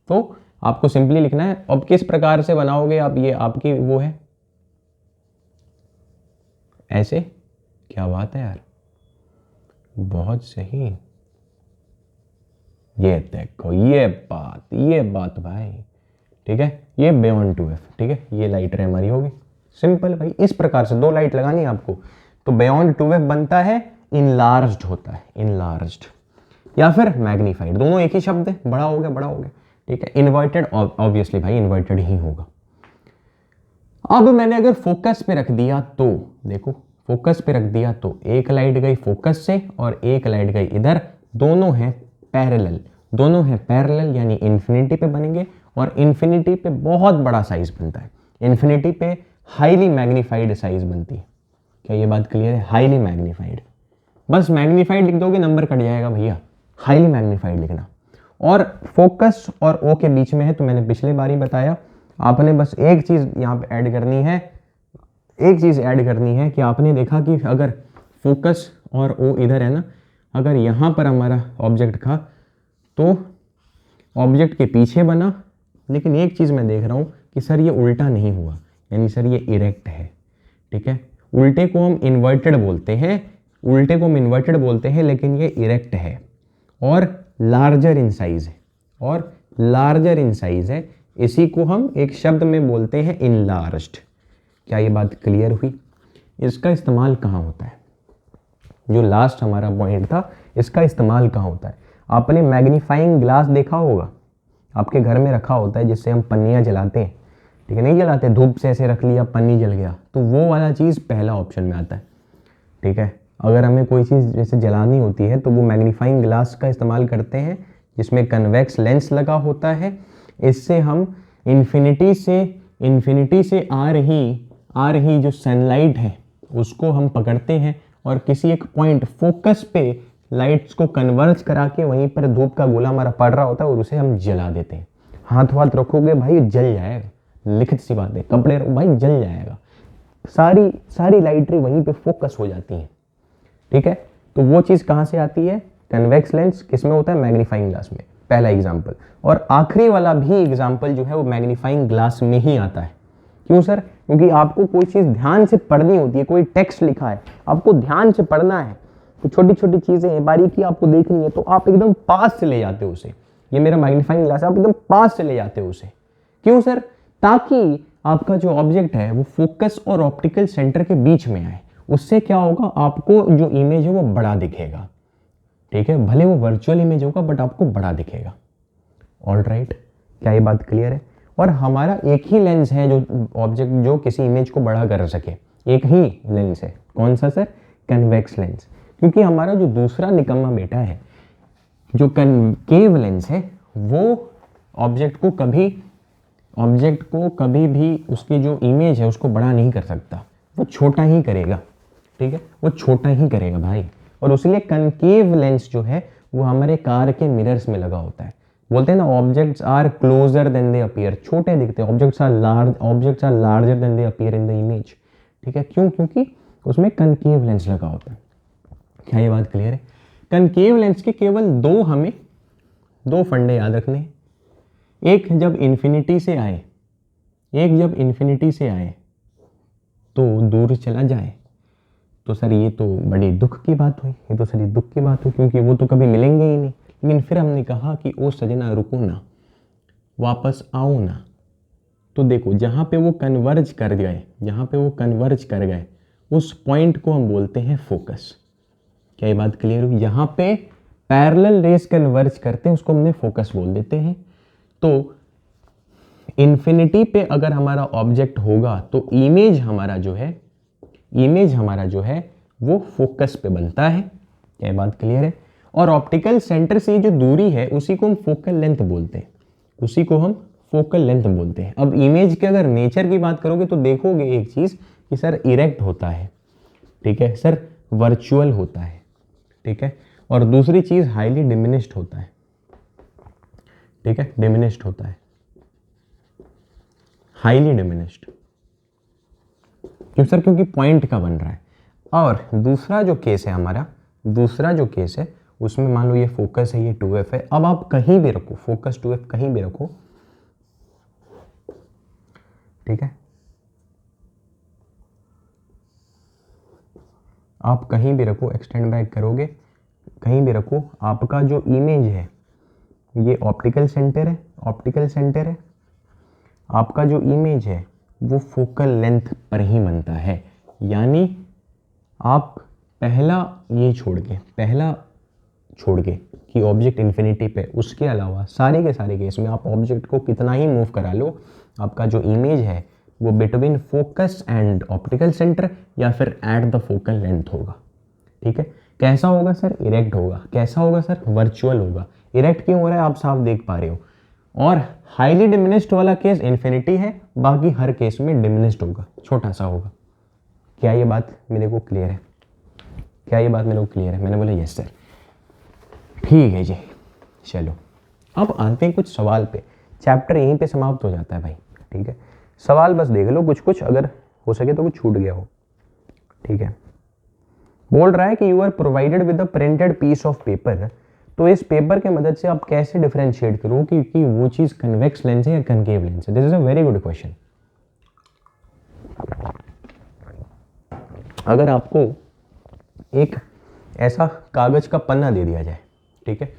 तो आपको सिंपली लिखना है। अब किस प्रकार से बनाओगे आप, ये आपकी वो है, ऐसे। क्या बात है यार, बहुत सही। ये देखो, ये बात भाई, ठीक है। ये बियॉन्ड 2f, ठीक है, ये लाइट रे हमारी होगी। सिंपल भाई, इस प्रकार से 2 लाइट लगानी है आपको, तो बियॉन्ड 2f बनता है, इनलार्ज्ड होता है, इनलार्ज्ड या फिर मैग्नीफाइड, दोनों एक ही शब्द है। बड़ा हो गया, ठीक है। इन्वर्टेड ऑब्वियसली भाई इन्वर्टेड ही होगा। अब मैंने अगर फोकस पे रख दिया तो देखो, फोकस पे रख दिया तो एक लाइट गई फोकस से और एक लाइट गई इधर, दोनों हैं पैरेलल, यानी इन्फिनिटी पे बनेंगे, और इन्फिनिटी पे बहुत बड़ा साइज बनता है, इन्फिनिटी पे हाईली मैग्नीफाइड साइज बनती है। क्या ये बात क्लियर है? हाईली मैग्नीफाइड, बस मैग्नीफाइड लिख दोगे नंबर कट जाएगा भैया, हाईली मैग्नीफाइड लिखना। और फोकस और ओ के बीच में है तो मैंने पिछले बार ही बताया, आपने बस एक चीज़ यहाँ पे ऐड करनी है, एक चीज़ ऐड करनी है कि आपने देखा कि अगर फोकस और ओ इधर है ना, अगर यहाँ पर हमारा ऑब्जेक्ट था तो ऑब्जेक्ट के पीछे बना, लेकिन एक चीज़ मैं देख रहा हूँ कि सर ये उल्टा नहीं हुआ, यानी सर ये इरेक्ट है। ठीक है, उल्टे को हम इन्वर्टेड बोलते हैं, उल्टे को हम इन्वर्टेड बोलते हैं, लेकिन ये इरेक्ट है और लार्जर इन साइज है, और लार्जर इन साइज है। इसी को हम एक शब्द में बोलते हैं इनलार्ज्ड। क्या ये बात क्लियर हुई? इसका इस्तेमाल कहाँ होता है? जो लास्ट हमारा पॉइंट था, इसका इस्तेमाल कहाँ होता है? आपने मैग्नीफाइंग ग्लास देखा होगा, आपके घर में रखा होता है जिससे हम पन्नियाँ जलाते हैं। ठीक है, नहीं जलाते, धूप से ऐसे रख लिया, पन्नी जल गया, तो वो वाला चीज़ पहला ऑप्शन में आता है। ठीक है, अगर हमें कोई चीज़ जैसे जलानी होती है तो वो मैग्नीफाइंग ग्लास का इस्तेमाल करते हैं जिसमें कन्वेक्स लेंस लगा होता है। इससे हम इन्फिनिटी से आ रही जो सनलाइट है उसको हम पकड़ते हैं और किसी एक पॉइंट फोकस पे लाइट्स को कन्वर्ज करा के वहीं पर धूप का गोला हमारा पड़ रहा होता है और उसे हम जला देते हैं। हाथ रखोगे भाई जल जाएगा, लिखित सी बात है, कपड़े रखो भाई जल जाएगा, सारी लाइटें वहीं पे फोकस हो जाती हैं। ठीक है, तो वो चीज़ कहाँ से आती है? कन्वेक्स लेंस किस में होता है? मैग्नीफाइंग ग्लास में, पहला एग्जाम्पल। और आखिरी वाला भी एग्जाम्पल जो है वो मैग्नीफाइंग ग्लास में ही आता है। क्यों सर? क्योंकि आपको कोई चीज़ ध्यान से पढ़नी होती है, कोई टेक्स्ट लिखा है, आपको ध्यान से पढ़ना है, तो छोटी छोटी चीज़ें हैं, बारीकी आपको देखनी है, तो आप एकदम पास से ले जाते हो उसे। ये मेरा मैग्नीफाइंग ग्लास है, आप एकदम पास से ले जाते हो उसे। क्यों सर? ताकि आपका जो ऑब्जेक्ट है वो फोकस और ऑप्टिकल सेंटर के बीच में आए। उससे क्या होगा? आपको जो इमेज है वो बड़ा दिखेगा। ठीक है, भले वो वर्चुअल इमेज होगा बट आपको बड़ा दिखेगा। ऑलराइट, क्या ये बात क्लियर है? और हमारा एक ही लेंस है जो ऑब्जेक्ट जो किसी इमेज को बड़ा कर सके, एक ही लेंस है। कौन सा सर? Convex lens. क्योंकि हमारा जो दूसरा निकम्मा बेटा है जो कनकेव लेंस है, वो ऑब्जेक्ट को कभी भी उसकी जो इमेज है उसको बड़ा नहीं कर सकता, वो छोटा ही करेगा। ठीक है, वो छोटा ही करेगा भाई। और उसलिए कनकेव लेंस जो है वो हमारे कार के मिरर्स में लगा होता है। बोलते हैं ना, objects are closer than they appear, छोटे दिखते हैं, objects are larger than they appear in the image. ठीक है, क्यों? क्योंकि उसमें कनकेव लेंस लगा होता है। क्या ये बात क्लियर है? कनकेव लेंस के केवल हमें दो फंडे याद रखने हैं। एक जब इन्फिनिटी से आए तो दूर चला जाए, तो सर ये तो बड़ी दुख की बात हुई, क्योंकि वो तो कभी मिलेंगे ही नहीं। लेकिन फिर हमने कहा कि ओ सजना रुको ना, वापस आओ ना। तो देखो जहाँ पे वो कन्वर्ज कर गए उस पॉइंट को हम बोलते हैं फोकस। क्या ये बात क्लियर हुई? यहाँ पे पैरेलल रेस कन्वर्ज करते हैं, उसको हमने फोकस बोल देते हैं। तो इन्फिनिटी पे अगर हमारा ऑब्जेक्ट होगा तो इमेज हमारा जो है वो फोकस पे बनता है। क्या ये बात क्लियर है? और ऑप्टिकल सेंटर से जो दूरी है उसी को हम फोकल लेंथ बोलते हैं। अब इमेज के अगर नेचर की बात करोगे तो देखोगे एक चीज़ कि सर इरेक्ट होता है, ठीक है सर, वर्चुअल होता है, ठीक है, और दूसरी चीज़ हाईली डिमिनिश्ड होता है, ठीक है, डिमिनिश्ड होता है, हाईली डिमिनिश्ड। क्यों सर? क्योंकि पॉइंट का बन रहा है। और दूसरा जो केस है उसमें मान लो ये फोकस है, ये 2f है। अब आप कहीं भी रखो फोकस 2f, कहीं भी रखो, ठीक है, आप कहीं भी रखो, एक्सटेंड बैक करोगे, कहीं भी रखो, आपका जो इमेज है ये ऑप्टिकल सेंटर है, आपका जो इमेज है वो फोकल लेंथ पर ही बनता है। यानी आप पहला छोड़ के कि ऑब्जेक्ट इन्फिनिटी पे, उसके अलावा सारे के सारे केस में आप ऑब्जेक्ट को कितना ही मूव करा लो, आपका जो इमेज है वो between focus and optical centre या फिर एट द फोकल लेंथ होगा, ठीक है। कैसा होगा सर? इरेक्ट होगा। कैसा होगा सर? वर्चुअल होगा। इरेक्ट क्यों हो रहा है आप साफ देख पा रहे हो। और हाईली डिमिनिश्ड वाला केस इन्फिनिटी है, बाकी हर केस में डिमिनिश्ड होगा, छोटा सा होगा। क्या ये बात मेरे को क्लियर है? मैंने बोला यस सर, ठीक है जी। चलो अब आते हैं कुछ सवाल पे, चैप्टर यहीं पे समाप्त हो जाता है भाई, ठीक है, सवाल बस देख लो कुछ कुछ, अगर हो सके तो कुछ छूट गया हो, ठीक है। बोल रहा है कि you are provided with a printed piece of paper, तो इस पेपर के मदद से आप कैसे डिफरेंशिएट करो कि वो चीज कन्वेक्स लेंस है या कनकेव लेंस है। This is a very good question. अगर आपको एक ऐसा कागज का पन्ना दे दिया जाए, ठीक है,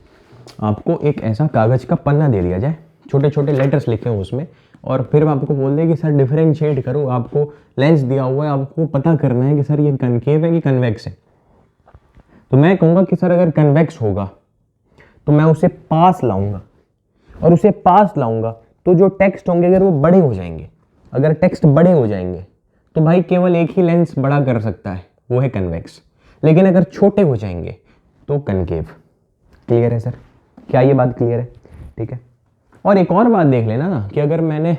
आपको एक ऐसा कागज का पन्ना दे दिया जाए, छोटे छोटे लेटर्स लिखे हो उसमें, और फिर आपको बोल दे कि सर डिफरेंशिएट करो, आपको लेंस दिया हुआ है, आपको पता करना है कि सर ये कनकेव है कि कन्वेक्स है। तो मैं कहूँगा कि सर अगर कन्वेक्स होगा तो मैं उसे पास लाऊंगा, और उसे पास लाऊंगा तो जो टेक्स्ट होंगे अगर वो बड़े हो जाएंगे, अगर टेक्स्ट बड़े हो जाएंगे तो भाई केवल एक ही लेंस बड़ा कर सकता है, वो है कन्वेक्स। लेकिन अगर छोटे हो जाएंगे तो कनकेव। क्लियर है सर? क्या ये बात क्लियर है? ठीक है। और एक और बात देख लेना ना कि अगर मैंने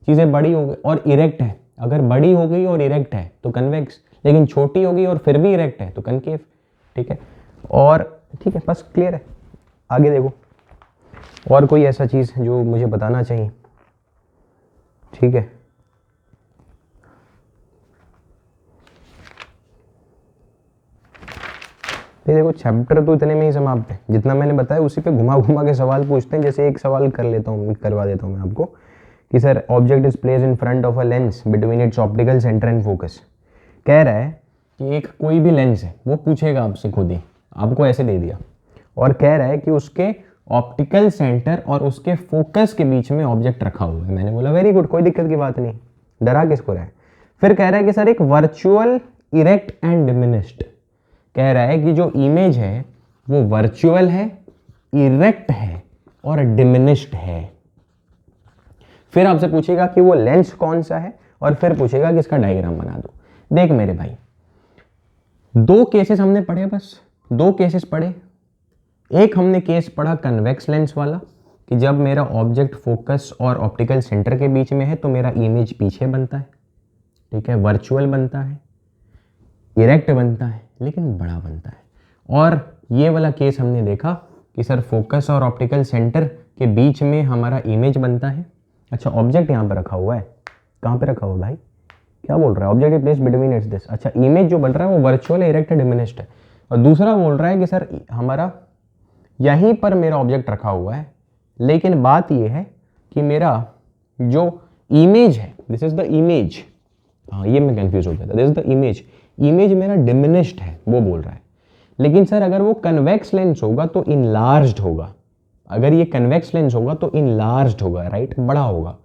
चीज़ें बड़ी हो गई और इरेक्ट है, अगर बड़ी हो गई और इरेक्ट है तो कन्वेक्स, लेकिन छोटी हो गई और फिर भी इरेक्ट है तो कनकेव। ठीक है, और ठीक है, बस क्लियर है। आगे देखो, और कोई ऐसा चीज़ जो मुझे बताना चाहिए? ठीक है, ये देखो चैप्टर तो इतने में ही समाप्त है, जितना मैंने बताया उसी पे घुमा घुमा के सवाल पूछते हैं। जैसे एक सवाल कर लेता हूँ, करवा देता हूँ मैं आपको कि sir object is place in front of a lens between its optical centre and focus. कह रहा है कि एक कोई भी लेंस है, वो पूछेगा आपसे खुद ही, आपको ऐसे दे दिया, और कह रहा है कि उसके ऑप्टिकल सेंटर और उसके फोकस के बीच में ऑब्जेक्ट रखा हुआ है। मैंने बोला वेरी गुड, कोई दिक्कत की बात नहीं, डरा किसको रहा है। फिर कह रहा है कि सर एक वर्चुअल इरेक्ट एंड डिमिनिश्ड, कह रहा है कि जो इमेज है वो वर्चुअल है, इरेक्ट है और डिमिनिश्ड है। फिर आपसे पूछेगा कि वो लेंस कौन सा है, और फिर पूछेगा कि इसका डायग्राम बना दो। देख मेरे भाई, दो केसेस हमने पढ़े, बस दो केसेस पढ़े। एक हमने केस पढ़ा कन्वेक्स लेंस वाला कि जब मेरा ऑब्जेक्ट फोकस और ऑप्टिकल सेंटर के बीच में है तो मेरा इमेज पीछे बनता है, ठीक है, वर्चुअल बनता है, इरेक्ट बनता है, लेकिन बड़ा बनता है। और ये वाला केस हमने देखा कि सर फोकस और ऑप्टिकल सेंटर के बीच में हमारा इमेज बनता है। अच्छा, ऑब्जेक्ट यहाँ पर रखा हुआ है, कहाँ पे रखा हुआ भाई? क्या बोल रहा है? Object is placed between its this. अच्छा, इमेज जो बन रहा है वो वर्चुअल है, इरेक्ट है, डिमिनिश्ड है। और दूसरा बोल रहा है कि सर हमारा यहीं पर मेरा ऑब्जेक्ट रखा हुआ है, लेकिन बात ये है कि मेरा जो इमेज है, दिस इज द इमेज, हाँ ये मैं कंफ्यूज हो गया था, this is the image, image मेरा डिमिनिश्ड है, वो बोल रहा है। लेकिन सर अगर वो कन्वेक्स लेंस होगा तो इनलार्ज्ड होगा, अगर ये कन्वेक्स लेंस होगा तो इनलार्ज्ड होगा, राइट, बड़ा होगा।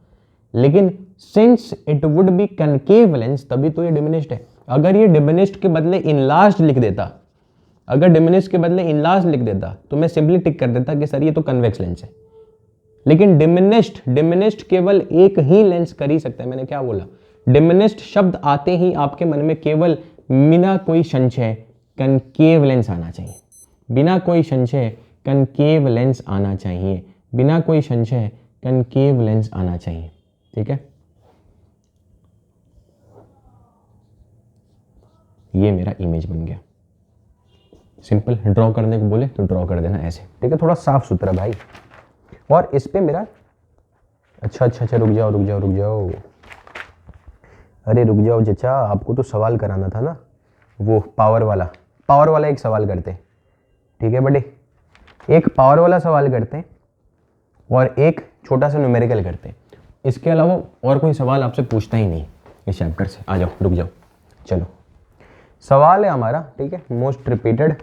लेकिन since it would be concave lens, तभी तो ये डिमिनिश्ड है। अगर ये डिमिनिश्ड के बदले इनलार्ज्ड लिख देता, अगर डिमिनिश्ड के बदले इनलार्ज्ड लिख देता तो मैं सिंपली टिक कर देता कि सर ये तो कन्वेक्स लेंस है। लेकिन डिमिनिश्ड केवल एक ही लेंस कर ही सकता है। मैंने क्या बोला? डिमिनिश्ड शब्द आते ही आपके मन में केवल बिना कोई संशय कनकेव लेंस आना चाहिए, बिना कोई संशय कनकेव लेंस आना चाहिए, बिना कोई संशय कनकेव लेंस आना चाहिए। ठीक है, ये मेरा इमेज बन गया। सिंपल, ड्रॉ करने को बोले तो ड्रॉ कर देना ऐसे, ठीक है, थोड़ा साफ सुथरा भाई। और इस पे मेरा अच्छा, रुक जाओ, अरे रुक जाओ चचा, आपको तो सवाल कराना था ना, वो पावर वाला एक सवाल करते हैं, ठीक है बड़े, एक पावर वाला सवाल करते हैं और एक छोटा सा न्यूमेरिकल करते हैं। इसके अलावा और कोई सवाल आपसे पूछता ही नहीं इस चैप्टर से। आ जाओ, रुक जाओ, चलो सवाल है हमारा, ठीक है, मोस्ट रिपीटेड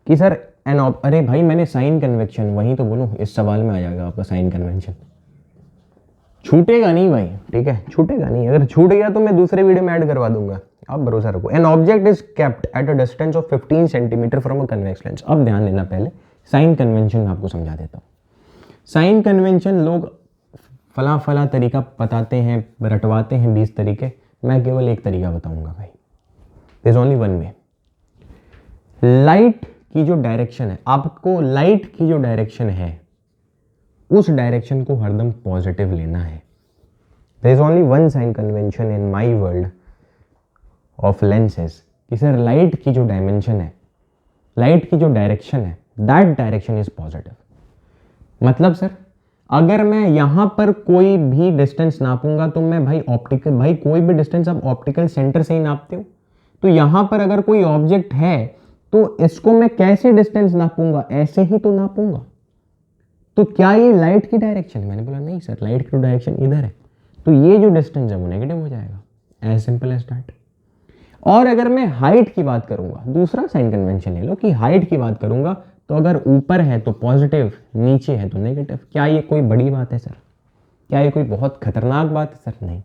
कि सर अरे भाई मैंने साइन कन्वेक्शन, वही तो बोलूं, इस सवाल में आ जाएगा आपका साइन कन्वेंशन। छूटेगा नहीं भाई, ठीक है, छूटेगा नहीं, अगर छूट गया तो मैं दूसरे वीडियो में ऐड करवा दूंगा, आप भरोसा रखो। An object is kept at a distance of 15 centimetre from a convex lens. अब ध्यान देना, पहले साइन कन्वेंशन में आपको समझा देता हूँ। साइन कन्वेंशन लोग फला तरीका बताते हैं, रटवाते हैं 20 तरीके, मैं केवल एक तरीका बताऊंगा भाई। There is only one way. Light की जो डायरेक्शन है, आपको लाइट की जो डायरेक्शन है उस डायरेक्शन को हरदम पॉजिटिव लेना है। There is only one sign convention in my world of lenses कि सर लाइट की जो डायमेंशन है, लाइट की जो डायरेक्शन है, दैट डायरेक्शन इज पॉजिटिव। मतलब सर अगर मैं यहाँ पर कोई भी डिस्टेंस नापूंगा तो मैं भाई कोई भी डिस्टेंस आप ऑप्टिकल सेंटर से ही नापते हो, तो यहाँ पर अगर कोई ऑब्जेक्ट है तो इसको मैं कैसे डिस्टेंस नापूंगा, ऐसे ही तो नापूंगा। तो क्या ये लाइट की डायरेक्शन? मैंने बोला नहीं सर, लाइट की डायरेक्शन इधर है, तो ये जो डिस्टेंस है वो नेगेटिव हो जाएगा, एज सिंपल एज दैट। और अगर मैं हाइट की बात करूंगा, दूसरा साइन कन्वेंशन ले लो कि हाइट की बात करूंगा, तो अगर ऊपर है तो पॉजिटिव, नीचे है तो नेगेटिव। क्या ये कोई बड़ी बात है सर? क्या ये कोई बहुत खतरनाक बात है सर? नहीं।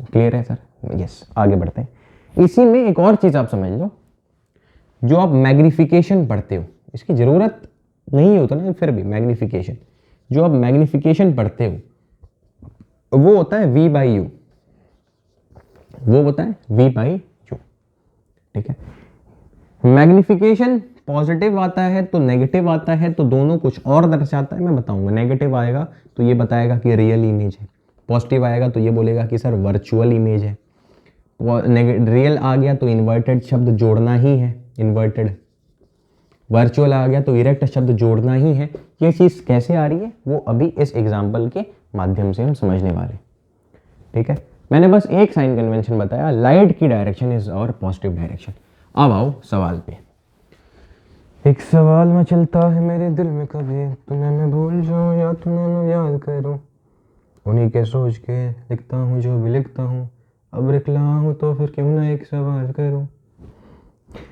क्लियर है सर? यस, आगे बढ़ते हैं। इसी में एक और चीज आप समझ लो, जो आप मैग्निफिकेशन पढ़ते हो, इसकी जरूरत नहीं होता ना, फिर भी मैग्निफिकेशन, जो आप मैग्निफिकेशन पढ़ते हो वो होता है V बाई यू, वो होता है V बाई यू। ठीक है, मैग्निफिकेशन पॉजिटिव आता है तो नेगेटिव आता है, तो दोनों कुछ और दर्शाता है। मैं बताऊंगा, नेगेटिव आएगा तो ये बताएगा कि रियल इमेज है, पॉजिटिव आएगा तो ये बोलेगा कि सर वर्चुअल इमेज है, रियल आ गया तो इन्वर्टेड शब्द जोड़ना ही है, इन्वर्टेड, वर्चुअल आ गया तो इरेक्ट शब्द जोड़ना ही है। ये चीज़ कैसे आ रही है वो अभी इस एग्जाम्पल के माध्यम से हम समझने वाले। ठीक है, मैंने बस एक साइन कन्वेंशन बताया, लाइट की डायरेक्शन इज और पॉजिटिव डायरेक्शन। अब आओ सवाल पे। एक सवाल में चलता है मेरे दिल में, कभी तुम्हें मैं भूल जाऊं या तुम्हें याद करूं, उन्हीं के सोच के लिखता हूँ जो भी लिखता हूँ, अब लिखला हूँ तो फिर क्यों ना एक सवाल करूं।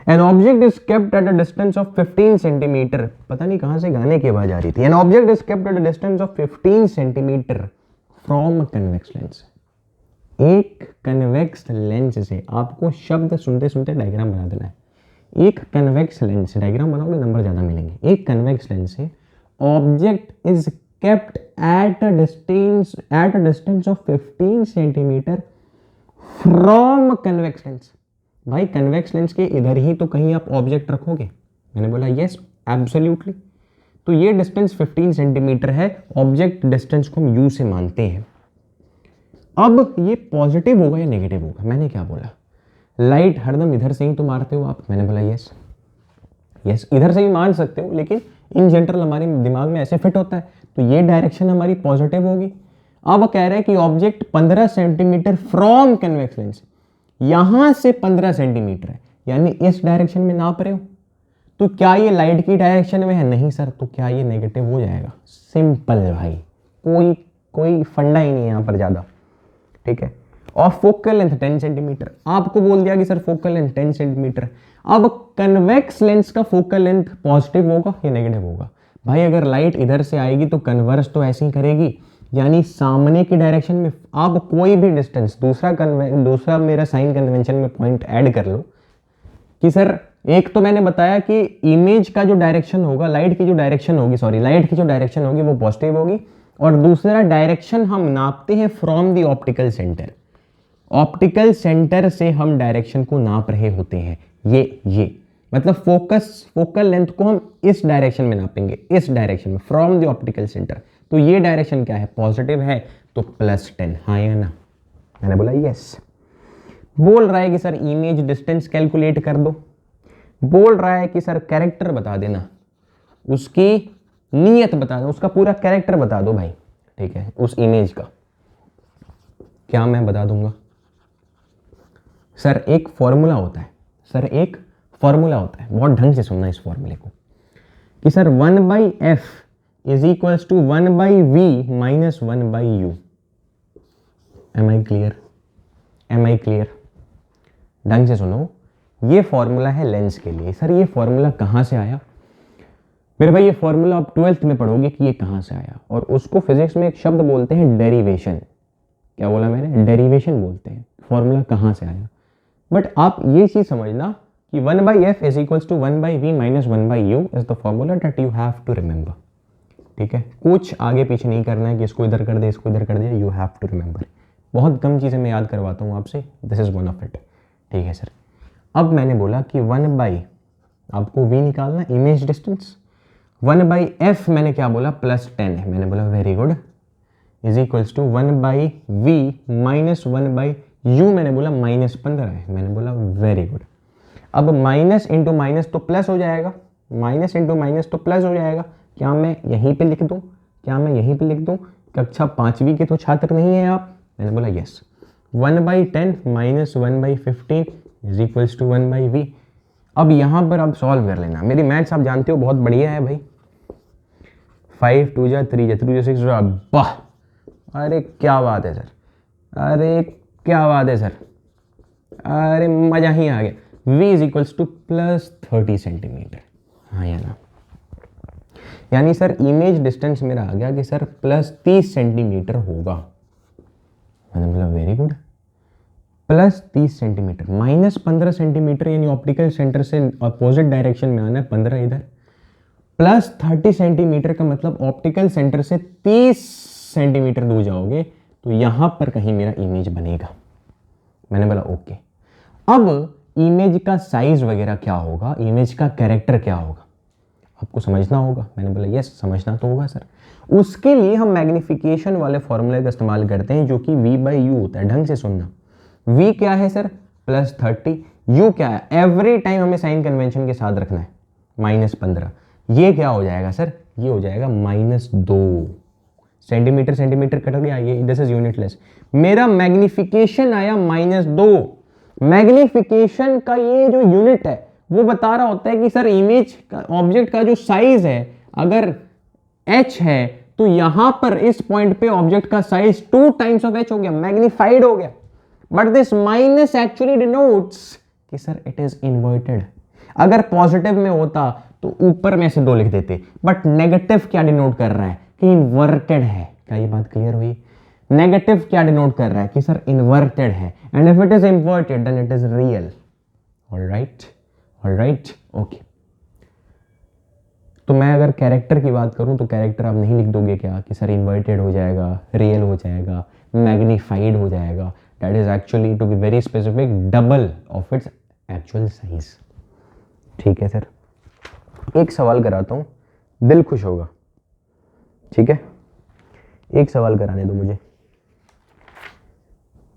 An object is kept at a distance of 15 centimetre, पता नहीं कहाँ से गाने की आवाज आ रही थी। An object is kept at a distance of 15 centimetre from a convex lens। एक कन्वेक्स लेंस से, आपको शब्द सुनते सुनते डायग्राम बना देना है। एक कन्वेक्स लेंस से डायग्राम बनाओगे नंबर ज्यादा मिलेंगे। एक कन्वेक्स लेंस से object is kept at a distance of 15 centimetre from convex lens. भाई कन्वेक्स लेंस के इधर ही तो कहीं आप ऑब्जेक्ट रखोगे। मैंने बोला यस एब्सोल्युटली। तो ये डिस्टेंस 15 सेंटीमीटर है, ऑब्जेक्ट डिस्टेंस को हम यू से मानते हैं। अब ये पॉजिटिव होगा या नेगेटिव होगा? मैंने क्या बोला, लाइट हरदम इधर से ही तो मारते हो आप। मैंने बोला यस यस, इधर से भी मान सकते हो, लेकिन इन जनरल हमारे दिमाग में ऐसे फिट होता है, तो ये डायरेक्शन हमारी पॉजिटिव होगी। अब कह रहे हैं कि object 15 centimetre from convex lens, यहां से 15 सेंटीमीटर है, यानी इस डायरेक्शन में नाप रहे हो, तो क्या ये लाइट की डायरेक्शन में है? नहीं सर, तो क्या ये नेगेटिव हो जाएगा? सिंपल भाई, कोई फंडा ही नहीं है यहां पर ज्यादा। ठीक है, और फोकल लेंथ 10 सेंटीमीटर, आपको बोल दिया कि सर फोकल लेंथ 10 सेंटीमीटर। अब कन्वेक्स लेंस का फोकल लेंथ पॉजिटिव होगा या नेगेटिव होगा? भाई अगर लाइट इधर से आएगी तो कन्वर्स तो ऐसे ही करेगी, यानी सामने की डायरेक्शन में। आप कोई भी डिस्टेंस, दूसरा मेरा साइन कन्वेंशन में पॉइंट ऐड कर लो कि सर, एक तो मैंने बताया कि इमेज का जो डायरेक्शन होगा, लाइट की जो डायरेक्शन होगी वो पॉजिटिव होगी, और दूसरा डायरेक्शन हम नापते हैं from the optical centre. Optical centre से हम डायरेक्शन को नाप रहे होते हैं। ये मतलब फोकल लेंथ को हम इस डायरेक्शन में नापेंगे, इस डायरेक्शन में, फ्रॉम द ऑप्टिकल सेंटर। तो ये डायरेक्शन क्या है? पॉजिटिव है, तो +10, हाँ या ना? मैंने बोला यस। बोल रहा है कि सर इमेज डिस्टेंस कैलकुलेट कर दो, बोल रहा है कि सर कैरेक्टर बता देना, उसकी नीयत बता दो, उसका पूरा कैरेक्टर बता दो भाई। ठीक है, उस इमेज का क्या मैं बता दूंगा? सर एक फॉर्मूला होता है, बहुत ढंग से सुनना इस फॉर्मूले को, कि sir 1/f is equals to 1/v minus 1/u। Am I clear? ढंग से सुनो, ये फॉर्मूला है लेंस के लिए। सर ये फॉर्मूला कहाँ से आया? मेरे भाई ये फॉर्मूला आप 12th में पढ़ोगे कि ये कहाँ से आया, और उसको फिजिक्स में एक शब्द बोलते हैं डेरिवेशन। क्या बोला मैंने? डेरिवेशन बोलते हैं। फॉर्मूला कहाँ से आया? बट आप ये चीज समझना कि 1/f is equals to 1/v minus 1/u is the formula that you have to remember. ठीक है, कुछ आगे पीछे नहीं करना है कि इसको इधर कर दे, इसको इधर कर दे, यू हैव टू रिमेंबर। बहुत कम चीजें मैं याद करवाता हूँ आपसे, this is one of it. ठीक है सर, अब मैंने बोला कि 1/, आपको v निकालना, इमेज डिस्टेंस, 1/f मैंने क्या बोला? +10 है। मैंने बोला very good, is equals to 1/v minus 1/u, मैंने बोला -15 है। मैंने बोला वेरी गुड। अब माइनस इंटू माइनस तो प्लस हो जाएगा, क्या मैं यहीं पे लिख दूं? क्या मैं यहीं पे लिख दूँ कक्षा 5वीं के तो छात्र नहीं है आप? मैंने बोला yes. 1/10 - 1/15 is equals to 1/v। अब यहाँ पर आप सॉल्व कर लेना। मेरी मैथ्स आप जानते हो बहुत बढ़िया है भाई। 5 2 जा 3 जा 3 जा 6 वाह, अरे क्या बात है सर, अरे क्या बात है सर, अरे मज़ा ही आ गया। v is equals to +30 centimetre. हाँ या ना? यानी सर इमेज डिस्टेंस मेरा आ गया कि सर +30 सेंटीमीटर होगा। मैंने बोला वेरी गुड। +30 सेंटीमीटर -15 सेंटीमीटर, यानी ऑप्टिकल सेंटर से अपोजिट डायरेक्शन में आना है, 15 इधर। +30 सेंटीमीटर का मतलब ऑप्टिकल सेंटर से 30 सेंटीमीटर दूर जाओगे तो यहां पर कहीं मेरा इमेज बनेगा। मैंने बोला ओके। अब इमेज का साइज वगैरह क्या होगा, इमेज का कैरेक्टर क्या होगा, आपको समझना होगा। मैंने बोला यस, समझना तो होगा सर। उसके लिए हम मैग्निफिकेशन वाले फॉर्मूले का इस्तेमाल करते हैं जो कि v/u होता है। ढंग से सुनना, v क्या है सर? +30। u क्या है? एवरी टाइम हमें साइन कन्वेंशन के साथ रखना है, -15। ये क्या हो जाएगा सर? ये हो जाएगा -2 सेंटीमीटर। सेंटीमीटर कट गया, ये दिस इज यूनिटलेस। मेरा मैग्निफिकेशन आया -2। मैग्निफिकेशन का ये जो यूनिट है वो बता रहा होता है कि सर इमेज का, ऑब्जेक्ट का जो साइज है, अगर h है तो यहां पर इस पॉइंट पे ऑब्जेक्ट का साइज 2 टाइम्स ऑफ h हो गया, मैग्नीफाइड हो गया। But this minus actually denotes कि सर इट इज इन्वर्टेड। अगर पॉजिटिव में होता तो ऊपर में से 2 लिख देते, बट नेगेटिव क्या डिनोट कर रहा है कि इन्वर्टेड है। क्या ये बात क्लियर हुई? नेगेटिव क्या डिनोट कर रहा है कि सर इन्वर्टेड है, and if it is inverted then it is real. Alright, okay. तो मैं अगर कैरेक्टर की बात करूं तो कैरेक्टर आप नहीं लिख दोगे क्या कि सर इन्वर्टेड हो जाएगा, रियल हो जाएगा, मैग्नीफाइड हो जाएगा। That is actually, to be very specific, double of its actual size. ठीक है सर, एक सवाल कराता हूं, दिल खुश होगा। ठीक है, एक सवाल कराने दो मुझे,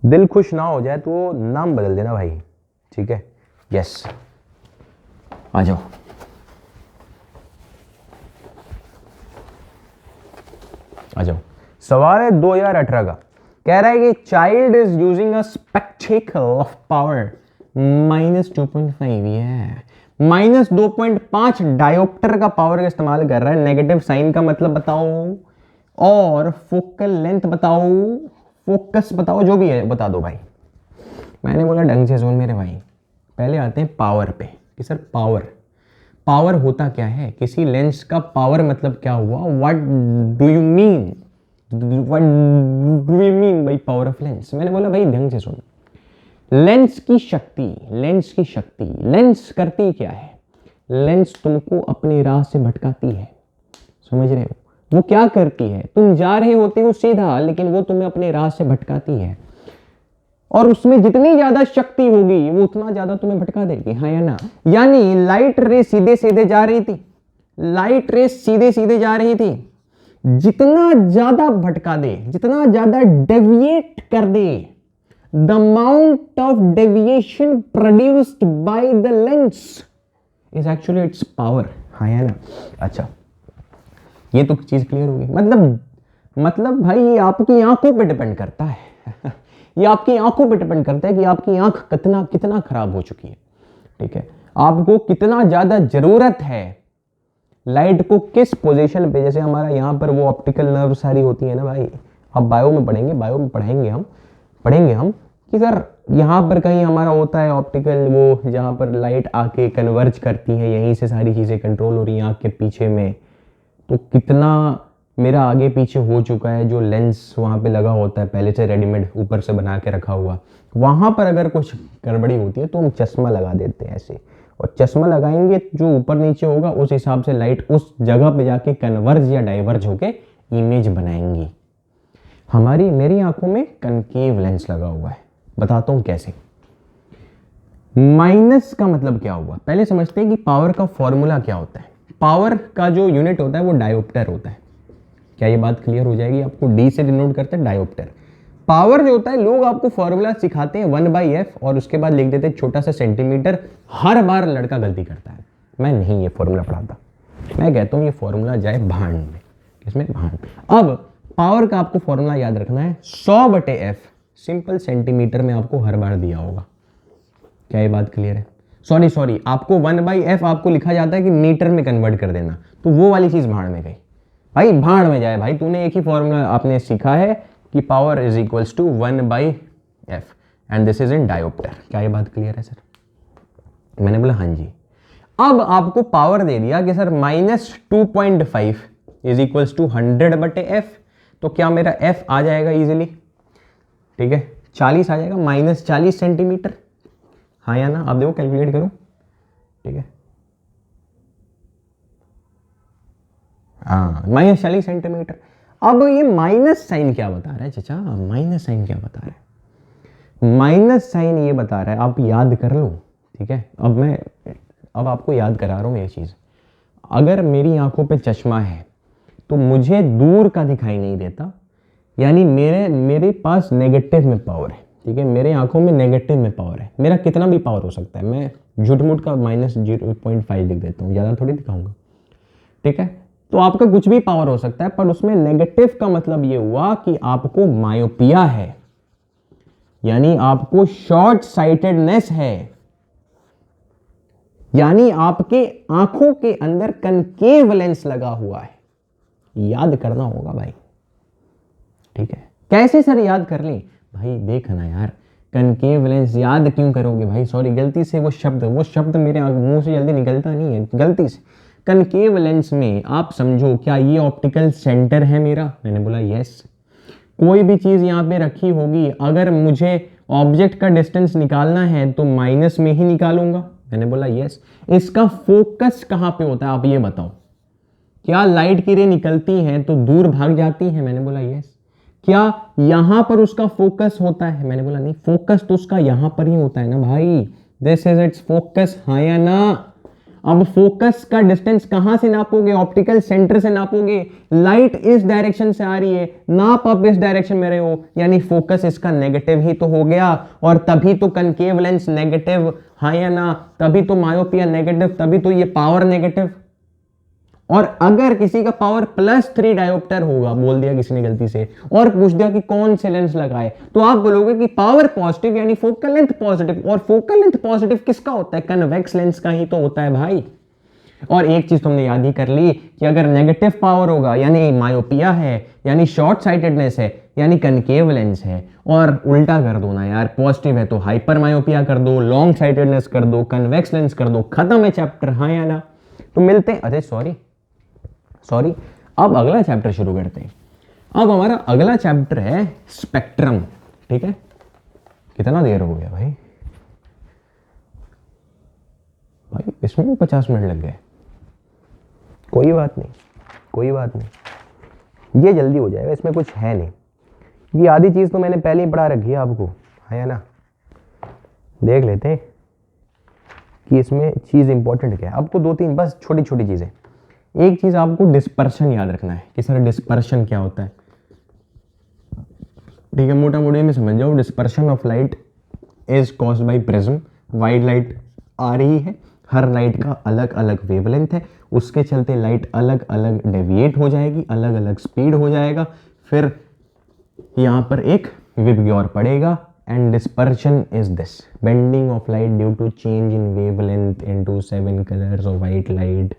दिल खुश ना हो जाए तो नाम बदल देना भाई। ठीक है, यस, आ जाओ। सवाल है 2018 का। कह रहा है कि child is using a spectacle of power -2.5 है, -2.5 डायोप्टर का पावर का इस्तेमाल कर रहा है। नेगेटिव साइन का मतलब बताओ और फोकल लेंथ बताओ, फोकस बताओ, जो भी है बता दो भाई। मैंने बोला ढंग से सुन मेरे भाई, पहले आते हैं पावर पे कि सर पावर होता क्या है, किसी लेंस का पावर मतलब क्या हुआ, what do you mean by power of lens. मैंने बोला भाई ढंग से सुन, लेंस की शक्ति, लेंस करती क्या है, लेंस तुमको अपनी राह से भटकाती है, समझ रहे हो? वो क्या करती है, तुम जा रहे होते हो सीधा लेकिन वो तुम्हें अपने राह से भटकाती है, और उसमें जितनी ज्यादा शक्ति होगी वो उतना ज्यादा तुम्हें भटका देगी। हाँ या ना? यानी लाइट रे सीधे सीधे जा रही थी, जितना ज्यादा भटका दे, जितना ज्यादा डेविएट कर दे, the amount of deviation produced by the lens is actually its power. हाँ या ना? अच्छा, ये तो चीज क्लियर होगी। मतलब भाई ये आपकी आंखों पे डिपेंड करता है ये आपकी आंखों पे डिपेंड करता है कि आपकी आंख कितना खराब हो चुकी है। ठीक है, आपको कितना ज्यादा जरूरत है लाइट को, किस पोजीशन पे। जैसे हमारा यहाँ पर वो ऑप्टिकल नर्व सारी होती है ना भाई, आप बायो में पढ़ेंगे हम कि सर यहाँ पर कहीं हमारा होता है ऑप्टिकल, वो जहाँ पर लाइट आके कन्वर्ज करती है, यहीं से सारी चीजें कंट्रोल हो रही हैं आँख के पीछे में। तो कितना मेरा आगे पीछे हो चुका है, जो लेंस वहाँ पे लगा होता है पहले से रेडीमेड ऊपर से बना के रखा हुआ, वहाँ पर अगर कुछ गड़बड़ी होती है तो हम चश्मा लगा देते हैं ऐसे, और चश्मा लगाएंगे जो ऊपर नीचे होगा उस हिसाब से लाइट उस जगह पे जाके कन्वर्ज या डाइवर्ज होके इमेज बनाएंगी। मेरी आंखों में कनकेव लेंस लगा हुआ है, बताता हूँ कैसे। माइनस का मतलब क्या हुआ, पहले समझते हैं कि पावर का फॉर्मूला क्या होता है। पावर का जो यूनिट होता है वो डायोप्टर होता है। क्या ये बात क्लियर हो जाएगी आपको? डी से डिनोट करते हैं डायोप्टर। पावर जो होता है, लोग आपको फॉर्मूला सिखाते हैं 1/f और उसके बाद लिख देते हैं छोटा सा सेंटीमीटर। हर बार लड़का गलती करता है, मैं नहीं ये फॉर्मूला पढ़ाता, मैं कहता हूँ ये फॉर्मूला जाए भांड में। इसमें भाण। अब पावर का आपको फॉर्मूला याद रखना है 100/f, सिंपल सेंटीमीटर में आपको हर बार दिया होगा। क्या ये बात क्लियर है? सॉरी, आपको 1/f आपको लिखा जाता है कि मीटर में कन्वर्ट कर देना, तो वो वाली चीज भाड़ में गई भाई, भाड़ में जाए भाई। तूने एक ही फॉर्मूला आपने सीखा है कि power is equals to 1/f and this is in dioptre. क्या ये बात क्लियर है सर? मैंने बोला हाँ जी। अब आपको पावर दे दिया कि sir -2.5 is equals to 100/f, तो क्या मेरा f आ जाएगा इजीली, ठीक है, 40 आ जाएगा, -40 सेंटीमीटर, हाँ या ना? आप देखो कैलकुलेट करो, ठीक है, हाँ -40 सेंटीमीटर। अब ये माइनस साइन क्या बता रहा है चाचा? माइनस साइन क्या बता रहा है? माइनस साइन ये बता रहा है, आप याद कर लो, ठीक है। अब आपको याद करा रहा हूं ये चीज। अगर मेरी आंखों पे चश्मा है तो मुझे दूर का दिखाई नहीं देता, यानी मेरे पास नेगेटिव में पावर है, ठीक है, मेरे आंखों में नेगेटिव में पावर है। मेरा कितना भी पावर हो सकता है, मैं झूठ मूठ का -0.5 लिख देता हूँ, ज़्यादा थोड़ी दिखाऊंगा, ठीक है। तो आपका कुछ भी पावर हो सकता है, पर उसमें नेगेटिव का मतलब ये हुआ कि आपको मायोपिया है, यानी आपको शॉर्ट साइटेडनेस है, यानी आपके आंखों के अंदर कनकेव लेंस लगा हुआ है। याद करना होगा भाई, ठीक है। कैसे सर याद कर लें? भाई देखना यार, कनकेव लेंस याद क्यों करोगे भाई? सॉरी, गलती से वो शब्द मेरे मुंह से जल्दी निकलता नहीं है, गलती से। कनकेव लेंस में आप समझो, क्या ये ऑप्टिकल सेंटर है मेरा? मैंने बोला यस। कोई भी चीज यहाँ पे रखी होगी, अगर मुझे ऑब्जेक्ट का डिस्टेंस निकालना है तो माइनस में ही निकालूंगा। मैंने बोला यस। इसका फोकस कहाँ पे होता है आप ये बताओ? क्या लाइट की रे निकलती हैं तो दूर भाग जाती है? मैंने बोला यस। क्या यहां पर उसका फोकस होता है? मैंने बोला नहीं, फोकस तो उसका यहां पर ही होता है ना भाई, दिस इज इट्स फोकस, हाँ या ना? अब फोकस का डिस्टेंस कहां से नापोगे? ऑप्टिकल सेंटर से नापोगे। लाइट इस डायरेक्शन से आ रही है, नाप आप इस डायरेक्शन में रहे हो, यानी फोकस इसका नेगेटिव ही तो हो गया, और तभी तो कनकेव लेंस नेगेटिव, हाँ या ना? तभी तो मायोपिया नेगेटिव, तभी तो ये पावर नेगेटिव। और अगर किसी का पावर +3 डायोप्टर होगा, बोल दिया किसी ने गलती से, और पूछ दिया कि कौन से लेंस लगाए, तो आप बोलोगे कि पावर पॉजिटिव, यानी फोकल लेंथ पॉजिटिव। और फोकल लेंथ पॉजिटिव किसका होता है? कन्वेक्स लेंस का ही तो होता है भाई। और एक चीज तुमने याद ही कर ली कि अगर नेगेटिव पावर होगा, यानी मायोपिया है, यानी शॉर्ट साइटेडनेस है, यानी कनकेव लेंस है, और उल्टा कर दो ना यार, पॉजिटिव है तो हाइपर मायोपिया कर दो, लॉन्ग साइटेडनेस कर दो, कन्वेक्स लेंस कर दो, खत्म है चैप्टर, हाँ या ना? तो मिलते हैं, अरे सॉरी, अब अगला चैप्टर शुरू करते हैं। अब हमारा अगला चैप्टर है स्पेक्ट्रम, ठीक है। कितना देर हो गया भाई इसमें भी 50 मिनट लग गए। कोई बात नहीं, ये जल्दी हो जाएगा, इसमें कुछ है नहीं। ये आधी चीज तो मैंने पहले ही पढ़ा रखी है आपको, है या ना? देख लेते हैं कि इसमें चीज इंपॉर्टेंट क्या है। आपको 2-3 बस छोटी छोटी चीजें। एक चीज आपको डिस्पर्शन याद रखना है कि सर डिस्पर्शन क्या होता है, ठीक है। मोटा मोटी में समझ जाओ, dispersion of light is caused by prism. White light आ रही है, हर लाइट का अलग अलग वेवलेंथ है, उसके चलते लाइट अलग अलग डेविएट हो जाएगी, अलग अलग स्पीड हो जाएगा, फिर यहाँ पर एक विबग्योर पड़ेगा। And dispersion is this bending of light due to change in wavelength into 7 colours of white light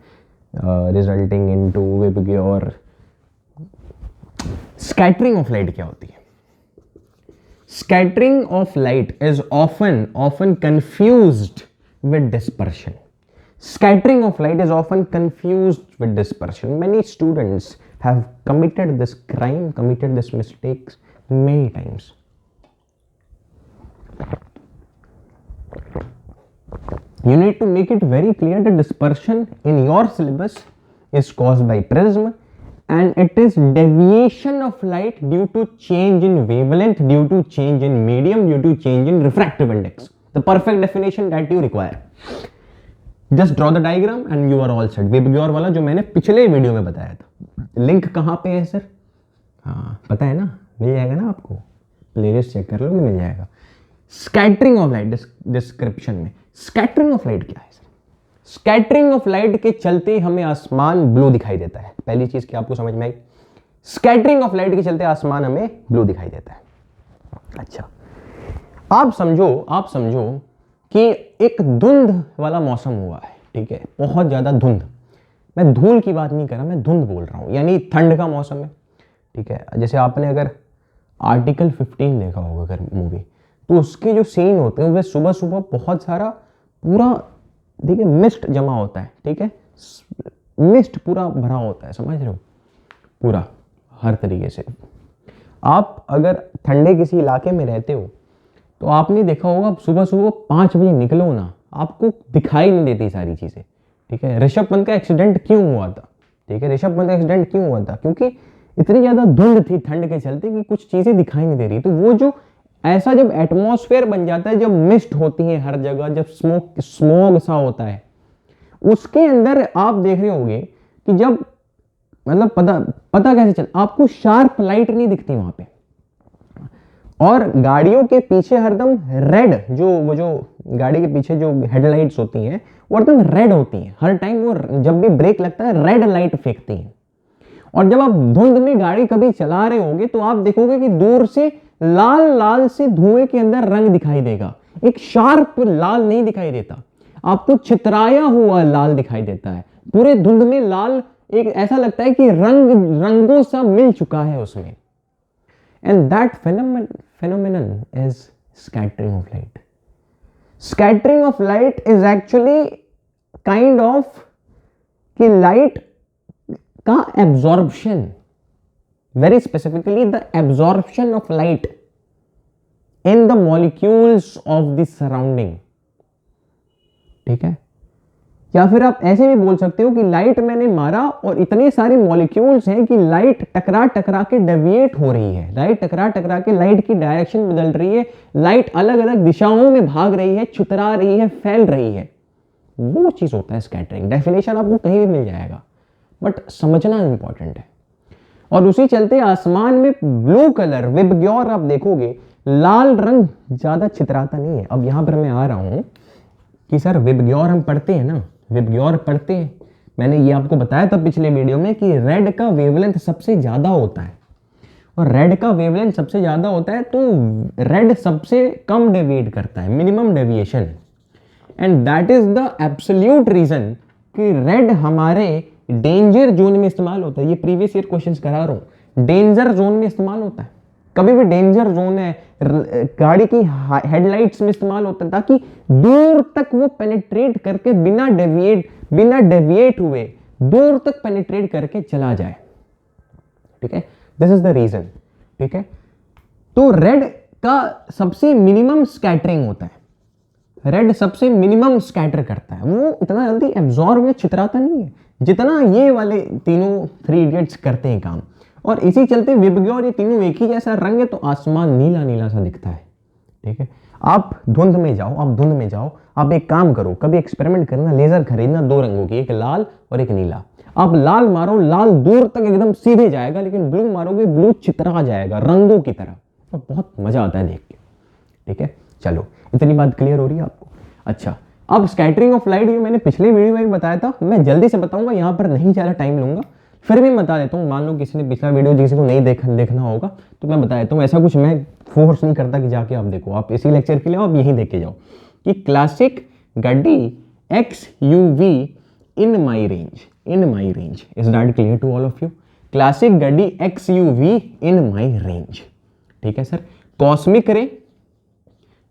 resulting into VIBGYOR. Scattering of light क्या होती है? Scattering of light is often confused with dispersion. Scattering of light is often confused with dispersion. Many students have committed this crime, committed this mistakes many times. You need to make it very clear that dispersion in your syllabus is caused by prism, and it is deviation of light due to change in wavelength, due to change in medium, due to change in refractive index. The perfect definition that you require. Just draw the diagram and you are all set. VIBGYOR वाला जो मैंने पिछले video में बताया था, link कहाँ पे है सर? हाँ पता है ना, मिल जाएगा ना आपको, प्लेलिस्ट चेक कर लोगे, मिल जाएगा। स्कैटरिंग ऑफ लाइट डिस्क्रिप्शन में। स्कैटरिंग ऑफ लाइट क्या है सर? स्कैटरिंग ऑफ लाइट के चलते हमें आसमान ब्लू दिखाई देता है। पहली चीज क्या आपको समझ में आई? स्कैटरिंग ऑफ लाइट के चलते आसमान हमें ब्लू दिखाई देता है। अच्छा, आप समझो कि एक धुंध वाला मौसम हुआ है, ठीक है, बहुत ज्यादा धुंध। मैं धूल की बात नहीं कर रहा, मैं धुंध बोल रहा हूं, यानी ठंड का मौसम है, ठीक है। जैसे आपने अगर आर्टिकल 15 देखा होगा अगर मूवी, तो उसके जो सीन होते हैं वे सुबह सुबह बहुत सारा पूरा, ठीक है, मिस्ट जमा होता है, ठीक है, मिस्ट पूरा भरा होता है, समझ रहे हो, पूरा हर तरीके से। आप अगर ठंडे किसी इलाके में रहते हो तो आपने देखा होगा सुबह सुबह 5 बजे निकलो ना, आपको दिखाई नहीं देती सारी चीजें, ठीक है। ऋषभ पंत का एक्सीडेंट क्यों हुआ था, ठीक है, ऋषभ पंत का एक्सीडेंट क्यों हुआ था? क्योंकि इतनी ज्यादा धुंध थी ठंड के चलते कि कुछ चीजें दिखाई नहीं दे रही। तो वो जो ऐसा जब एटमॉस्फेयर बन जाता है, जब मिस्ट होती है हर जगह, जब स्मोग सा होता है, उसके अंदर आप देख रहे होंगे कि जब मतलब पता कैसे चल, आपको शार्प लाइट नहीं दिखती वहां पे, और गाड़ियों के पीछे हरदम रेड, वो जो गाड़ी के पीछे जो हेडलाइट्स होती हैं वो हरदम रेड होती हैं, हर टाइम वो जब भी ब्रेक लगता है रेड लाइट फेंकती हैं। और जब आप धुंध में गाड़ी कभी चला रहे होंगे तो आप देखोगे कि दूर से लाल लाल से धुएं के अंदर रंग दिखाई देगा, एक शार्प लाल नहीं दिखाई देता, आपको छितराया हुआ लाल दिखाई देता है। पूरे धुंध में लाल, एक ऐसा लगता है कि रंगों सा मिल चुका है उसमें। And that phenomenon is scattering of light. Scattering of light is actually kind of कि light का absorption, very specifically the absorption of light in the molecules of the surrounding, ठीक है। या फिर आप ऐसे भी बोल सकते हो कि लाइट मैंने मारा और इतने सारे मॉलिक्यूल्स हैं कि लाइट टकरा टकरा के डेविएट हो रही है, लाइट टकरा टकरा के लाइट की डायरेक्शन बदल रही है, लाइट अलग अलग दिशाओं में भाग रही है, छितरा रही है, फैल रही है। वो चीज होता है स्कैटरिंग। डेफिनेशन आपको कहीं भी मिल जाएगा, बट समझना इंपॉर्टेंट है। और उसी चलते आसमान में ब्लू कलर, विबग्योर आप देखोगे, लाल रंग ज्यादा छितराता नहीं है। अब यहां पर मैं आ रहा हूं कि सर विबग्योर हम पढ़ते हैं ना, विबग्योर पढ़ते हैं, मैंने ये आपको बताया था पिछले वीडियो में कि रेड का वेवलेंथ सबसे ज्यादा होता है, और रेड का वेवलेंथ सबसे ज्यादा होता है तो रेड सबसे कम डेविएट करता है, minimum deviation. And that is the absolute reason कि रेड हमारे डेंजर जोन में इस्तेमाल होता है। ये प्रीवियस ईयर क्वेश्चंस करा रहा हूं, डेंजर जोन में इस्तेमाल होता है। कभी भी डेंजर जोन है गाड़ी की हेडलाइट्स में इस्तेमाल होता है, ताकि दूर तक वो पेनिट्रेट करके बिना डेविएट हुए दूर तक पेनिट्रेट करके चला जाए, ठीक है। दिस इज द रीजन, ठीक है। तो रेड का सबसे मिनिमम स्कैटरिंग होता है, रेड सबसे मिनिमम स्कैटर करता है, वो इतना जल्दी एब्जॉर्ब या छितराता नहीं है जितना ये वाले तीनों 3 इडियट्स करते हैं काम। और इसी चलते विबग्योर, ये तीनों एक ही जैसा रंग है तो आसमान नीला नीला सा दिखता है, ठीक है। आप धुंध में जाओ, आप एक काम करो, कभी एक्सपेरिमेंट करना, लेजर खरीदना 2 रंगों की, एक लाल और एक नीला। आप लाल मारो, लाल दूर तक एकदम सीधे जाएगा, लेकिन ब्लू मारोगे, ब्लू चितरा जाएगा रंगों की तरह, और बहुत मजा आता है देख के, ठीक है। चलो, इतनी बात क्लियर हो रही है आपको? अच्छा, अब स्कैटरिंग ऑफ लाइट, ये मैंने पिछले वीडियो में भी बताया था, मैं जल्दी से बताऊंगा, यहां पर नहीं ज्यादा टाइम लूंगा, फिर भी बता देता हूँ। मान लो किसी ने पिछला वीडियो किसी को नहीं देखना होगा तो मैं बता देता हूँ। ऐसा कुछ मैं फोर्स नहीं करता कि जाके आप देखो, आप इसी लेक्चर के लिए आप यहीं देख के जाओ कि क्लासिक गड्डी XUV in my range. Is that clear to all of you? Classic गड्डी XUV इन माई रेंज, ठीक है sir. Cosmic ray,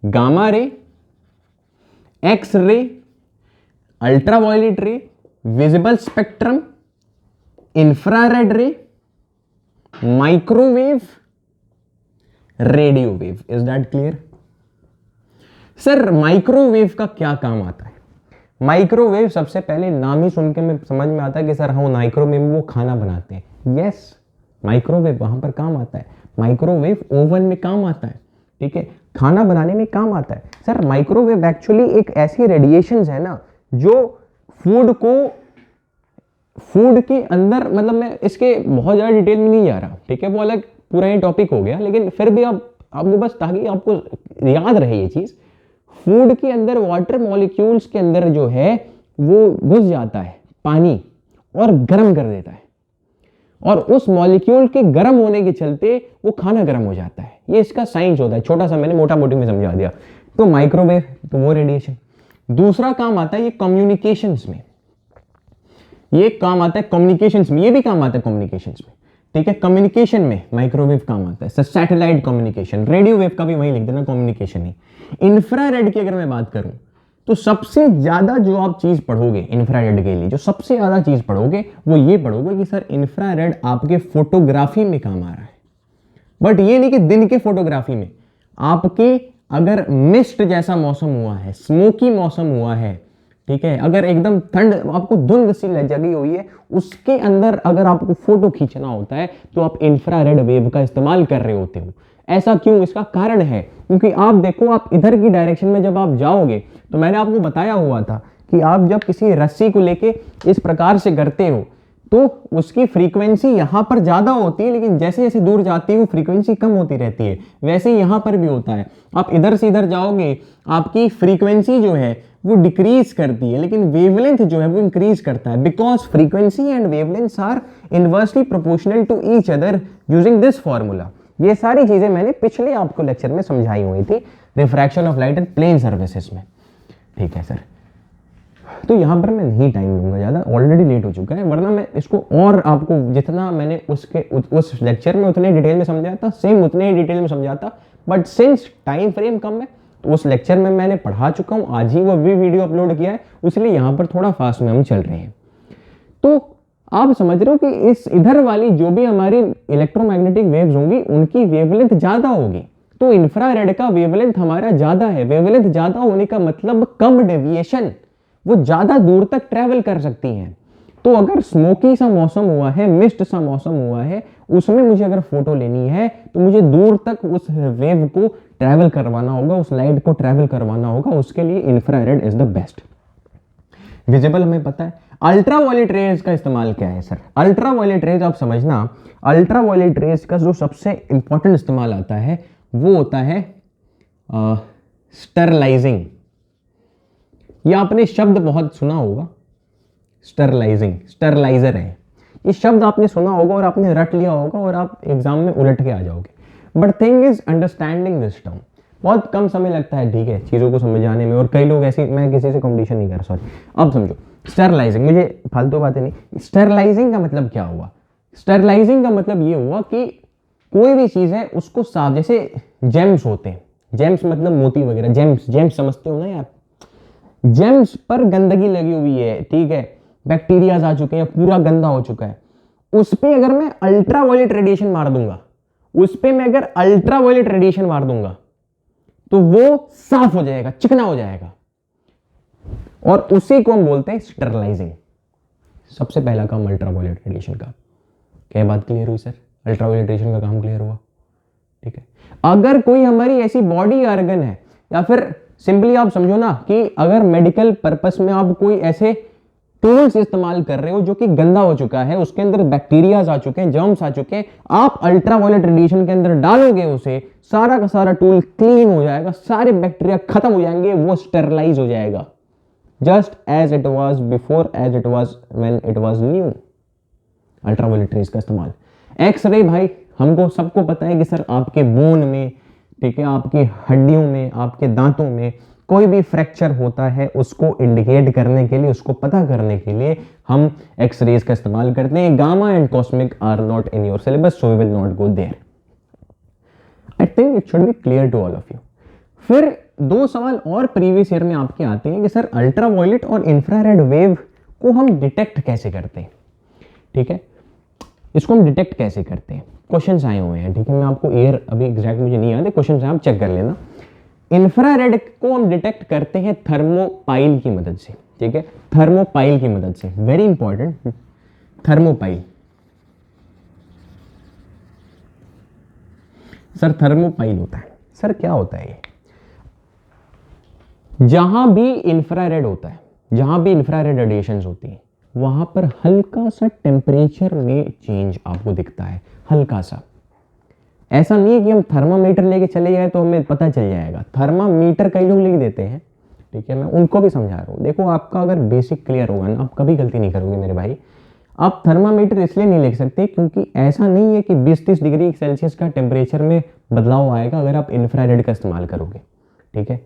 gamma ray, X ray, ultraviolet ray, visible spectrum, infrared ray, microwave, radio wave. Is that clear? Sir microwave का क्या काम आता है? Microwave सबसे पहले नाम ही सुन के मैं समझ में आता है कि सर हाँ, माइक्रोवेव में वो खाना बनाते हैं। यस, माइक्रोवेव वहां पर काम आता है। माइक्रोवेव ओवन में काम आता है, ठीक है, खाना बनाने में काम आता है। सर माइक्रोवेव एक्चुअली एक ऐसी रेडिएशंस है ना जो फूड के अंदर, मतलब मैं इसके बहुत ज़्यादा डिटेल में नहीं जा रहा, ठीक है, वो अलग पूरा ही टॉपिक हो गया, लेकिन फिर भी आपको बस ताकि आपको याद रहे ये चीज़, फूड के अंदर वाटर मॉलिक्यूल्स के अंदर जो है वो घुस जाता है पानी और गर्म कर देता है, और उस मॉलिक्यूल के गर्म होने के चलते वो खाना गर्म हो जाता है। ये इसका साइंस होता है, छोटा सा मैंने मोटा मोटी में समझा दिया। तो माइक्रोवेव, तो वो रेडिएशन। दूसरा काम आता है ये कम्युनिकेशंस में, ये काम आता है कम्युनिकेशंस में, ये भी काम आता है कम्युनिकेशंस में, ठीक है। कम्युनिकेशन में माइक्रोवेव काम आता है, सैटेलाइट कम्युनिकेशन, रेडियो वेव का भी वही लिख देना, कम्युनिकेशन ही। इंफ्रारेड की अगर मैं बात करूं तो सबसे ज्यादा जो आप चीज पढ़ोगे इंफ्रारेड के लिए, जो सबसे ज्यादा चीज पढ़ोगे वो ये पढ़ोगे कि सर इंफ्रारेड आपके फोटोग्राफी में काम आ रहा है। बट ये नहीं कि दिन के फोटोग्राफी में, आपके अगर मिस्ट जैसा मौसम हुआ है, स्मोकी मौसम हुआ है, ठीक है, अगर एकदम ठंड, आपको धुंध सी जगी हुई है, उसके अंदर अगर आपको फोटो खींचना होता है तो आप इंफ्रारेड वेव का इस्तेमाल कर रहे होते हो। ऐसा क्यों? इसका कारण है क्योंकि आप देखो, आप इधर की डायरेक्शन में जब आप जाओगे, तो मैंने आपको बताया हुआ था कि आप जब किसी रस्सी को लेके इस प्रकार से करते हो तो उसकी फ्रीक्वेंसी यहां पर ज्यादा होती है, लेकिन जैसे जैसे दूर जाती है वो फ्रीक्वेंसी कम होती रहती है। वैसे ही यहां पर भी होता है, आप इधर से इधर जाओगे, आपकी फ्रीक्वेंसी जो है वो डिक्रीज करती है, लेकिन वेवलेंथ जो है वो इंक्रीज करता है, because frequency and wavelengths are inversely proportional to each other using this formula. ये सारी चीजें मैंने पिछले आपको लेक्चर में समझाई हुई थी, refraction of light and plane surfaces में, ठीक है सर। तो यहां पर मैं नहीं टाइम लूंगा ज्यादा, ऑलरेडी लेट हो चुका है, वरना मैं इसको और आपको जितना मैंने उस लेक्चर में उतने डिटेल में समझाया था, सेम उतने ही डिटेल में समझाता, बट सिंस टाइम फ्रेम कम है तो उस लेक्चर में मैंने पढ़ा चुका हूं, आज ही वो भी वीडियो अपलोड किया है, इसलिए यहां पर थोड़ा फास्ट में हम चल रहे हैं। तो आप समझ रहे हो कि इस इधर वाली जो भी हमारी इलेक्ट्रोमैग्नेटिक वेव्स होंगी उनकी वेवलेंथ ज्यादा होगी, तो इंफ्रारेड का वेवलेंथ हमारा ज्यादा है। वेवलेंथ ज्यादा होने का मतलब कम डेविएशन, वो ज्यादा दूर तक ट्रैवल कर सकती हैं। तो अगर स्मोकी सा मौसम हुआ है, मिस्ट सा मौसम हुआ है, उसमें मुझे अगर फोटो लेनी है तो मुझे दूर तक उस वेव को ट्रैवल करवाना होगा, उस लाइट को ट्रैवल करवाना होगा, उसके लिए infrared is the best. Visible हमें पता है। अल्ट्रावायलेट रेज का इस्तेमाल क्या है सर? अल्ट्रावायलेट रेज आप समझना, अल्ट्रावायलेट रेज का जो सबसे इंपॉर्टेंट इस्तेमाल आता है वो होता है स्टरलाइजिंग। ये आपने शब्द बहुत सुना होगा, स्टरलाइजिंग, स्टरलाइजर है ये शब्द आपने सुना होगा और आपने रट लिया होगा और आप एग्जाम में उलट के आ जाओगे। But thing is understanding this term, बहुत कम समय लगता है, ठीक है, चीजों को समझाने में, और कई लोग ऐसी, मैं किसी से कंपटीशन नहीं कर, सॉरी। अब समझो स्टरलाइजिंग, मुझे फालतू बातें नहीं, स्टरलाइजिंग का मतलब क्या हुआ? स्टरलाइजिंग का मतलब ये हुआ कि कोई भी चीज है उसको साफ, जैसे जेम्स होते हैं, जेम्स मतलब मोती वगैरह, जेम्स, जेम्स समझते हो ना यार, जेम्स पर गंदगी लगी हुई है, ठीक है, बैक्टीरियाज आ चुके हैं, पूरा गंदा हो चुका है, उस पे अगर मैं अल्ट्रावायलेट रेडिएशन मार दूंगा, उस पे मैं अगर अल्ट्रावायलेट रेडिएशन मार दूंगा तो वो साफ हो जाएगा, चिकना हो जाएगा, और उसी को हम बोलते हैं स्टरलाइजिंग। सबसे पहला काम अल्ट्रावायलेट रेडिएशन का। क्या बात क्लियर हुई सर? अल्ट्रावायलेट रेडिएशन का काम क्लियर हुआ, ठीक है। अगर कोई हमारी ऐसी बॉडी ऑर्गन है, या फिर सिंपली आप समझो ना कि अगर मेडिकल पर्पस में आप कोई ऐसे टूल्स इस्तेमाल कर रहे हो जो कि गंदा हो चुका है, उसके अंदर बैक्टीरियाज आ चुके हैं, जर्म्स आ चुके हैं, आप अल्ट्रावायलेट रेडिएशन के अंदर डालोगे उसे, सारा का सारा टूल क्लीन हो जाएगा, सारे बैक्टीरिया खत्म हो जाएंगे, वो स्टरलाइज हो जाएगा, just as it was before, as it was when it was new. Ultraviolet rays का इस्तेमाल। एक्सरे भाई हमको सबको पता है कि सर आपके बोन में, ठीक है, आपकी हड्डियों में, आपके दांतों में कोई भी फ्रैक्चर होता है, उसको इंडिकेट करने के लिए, उसको पता करने के लिए हम एक्सरेज का इस्तेमाल करते हैं। Gamma and cosmic are not in your syllabus, so we will not go there. I think it should be clear to all of you. फिर दो सवाल और प्रीवियस ईयर में आपके आते हैं कि सर अल्ट्रावायलेट और इंफ्रारेड वेव को हम डिटेक्ट कैसे करते हैं, ठीक है, इसको हम डिटेक्ट कैसे करते हैं? क्वेश्चंस आए हुए हैं, ठीक है, मैं आपको ईयर अभी एग्जैक्ट मुझे नहीं याद है, क्वेश्चंस आप चेक कर लेना। इंफ्रारेड को हम डिटेक्ट करते हैं थर्मोपाइल की मदद से, ठीक है, थर्मोपाइल की मदद से, very important, thermopile. Sir thermopile होता है, सर क्या होता है ये? जहां भी इंफ्रारेड होता है, जहां भी इंफ्रारेड रेडिएशंस होती है, वहां पर हल्का सा टेम्परेचर में चेंज आपको दिखता है, हल्का सा। ऐसा नहीं है कि हम थर्मामीटर लेके चले जाए तो हमें पता चल जाएगा, थर्मामीटर कई लोग लिख देते हैं, ठीक है, मैं उनको भी समझा रहा हूँ। देखो आपका अगर बेसिक क्लियर होगा ना, आप कभी गलती नहीं करोगे मेरे भाई। आप थर्मामीटर इसलिए नहीं लिख सकते क्योंकि ऐसा नहीं है कि 20-30 डिग्री सेल्सियस का टेम्परेचर में बदलाव आएगा अगर आप इंफ्रारेड का इस्तेमाल करोगे। ठीक है,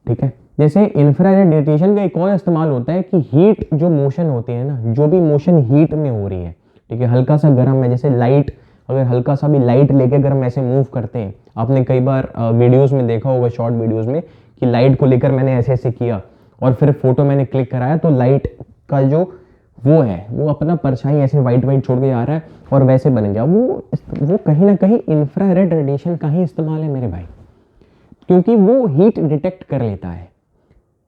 ठीक है। जैसे इंफ्रारेड रेडिएशन का एक और इस्तेमाल होता है कि हीट जो मोशन होती है ना, जो भी मोशन हीट में हो रही है, ठीक है, हल्का सा गर्म है, जैसे लाइट, अगर हल्का सा भी लाइट लेके अगर हम ऐसे मूव करते हैं, आपने कई बार वीडियोस में देखा होगा, शॉर्ट वीडियोस में, कि लाइट को लेकर मैंने ऐसे ऐसे किया और फिर फोटो मैंने क्लिक कराया तो लाइट का जो वो है वो अपना परछाई ऐसे वाइट वाइट छोड़ के आ रहा है और वैसे बन गया। वो कहीं ना कहीं इंफ्रारेड रेडिएशन का ही इस्तेमाल है मेरे भाई, क्योंकि वो हीट डिटेक्ट कर लेता है,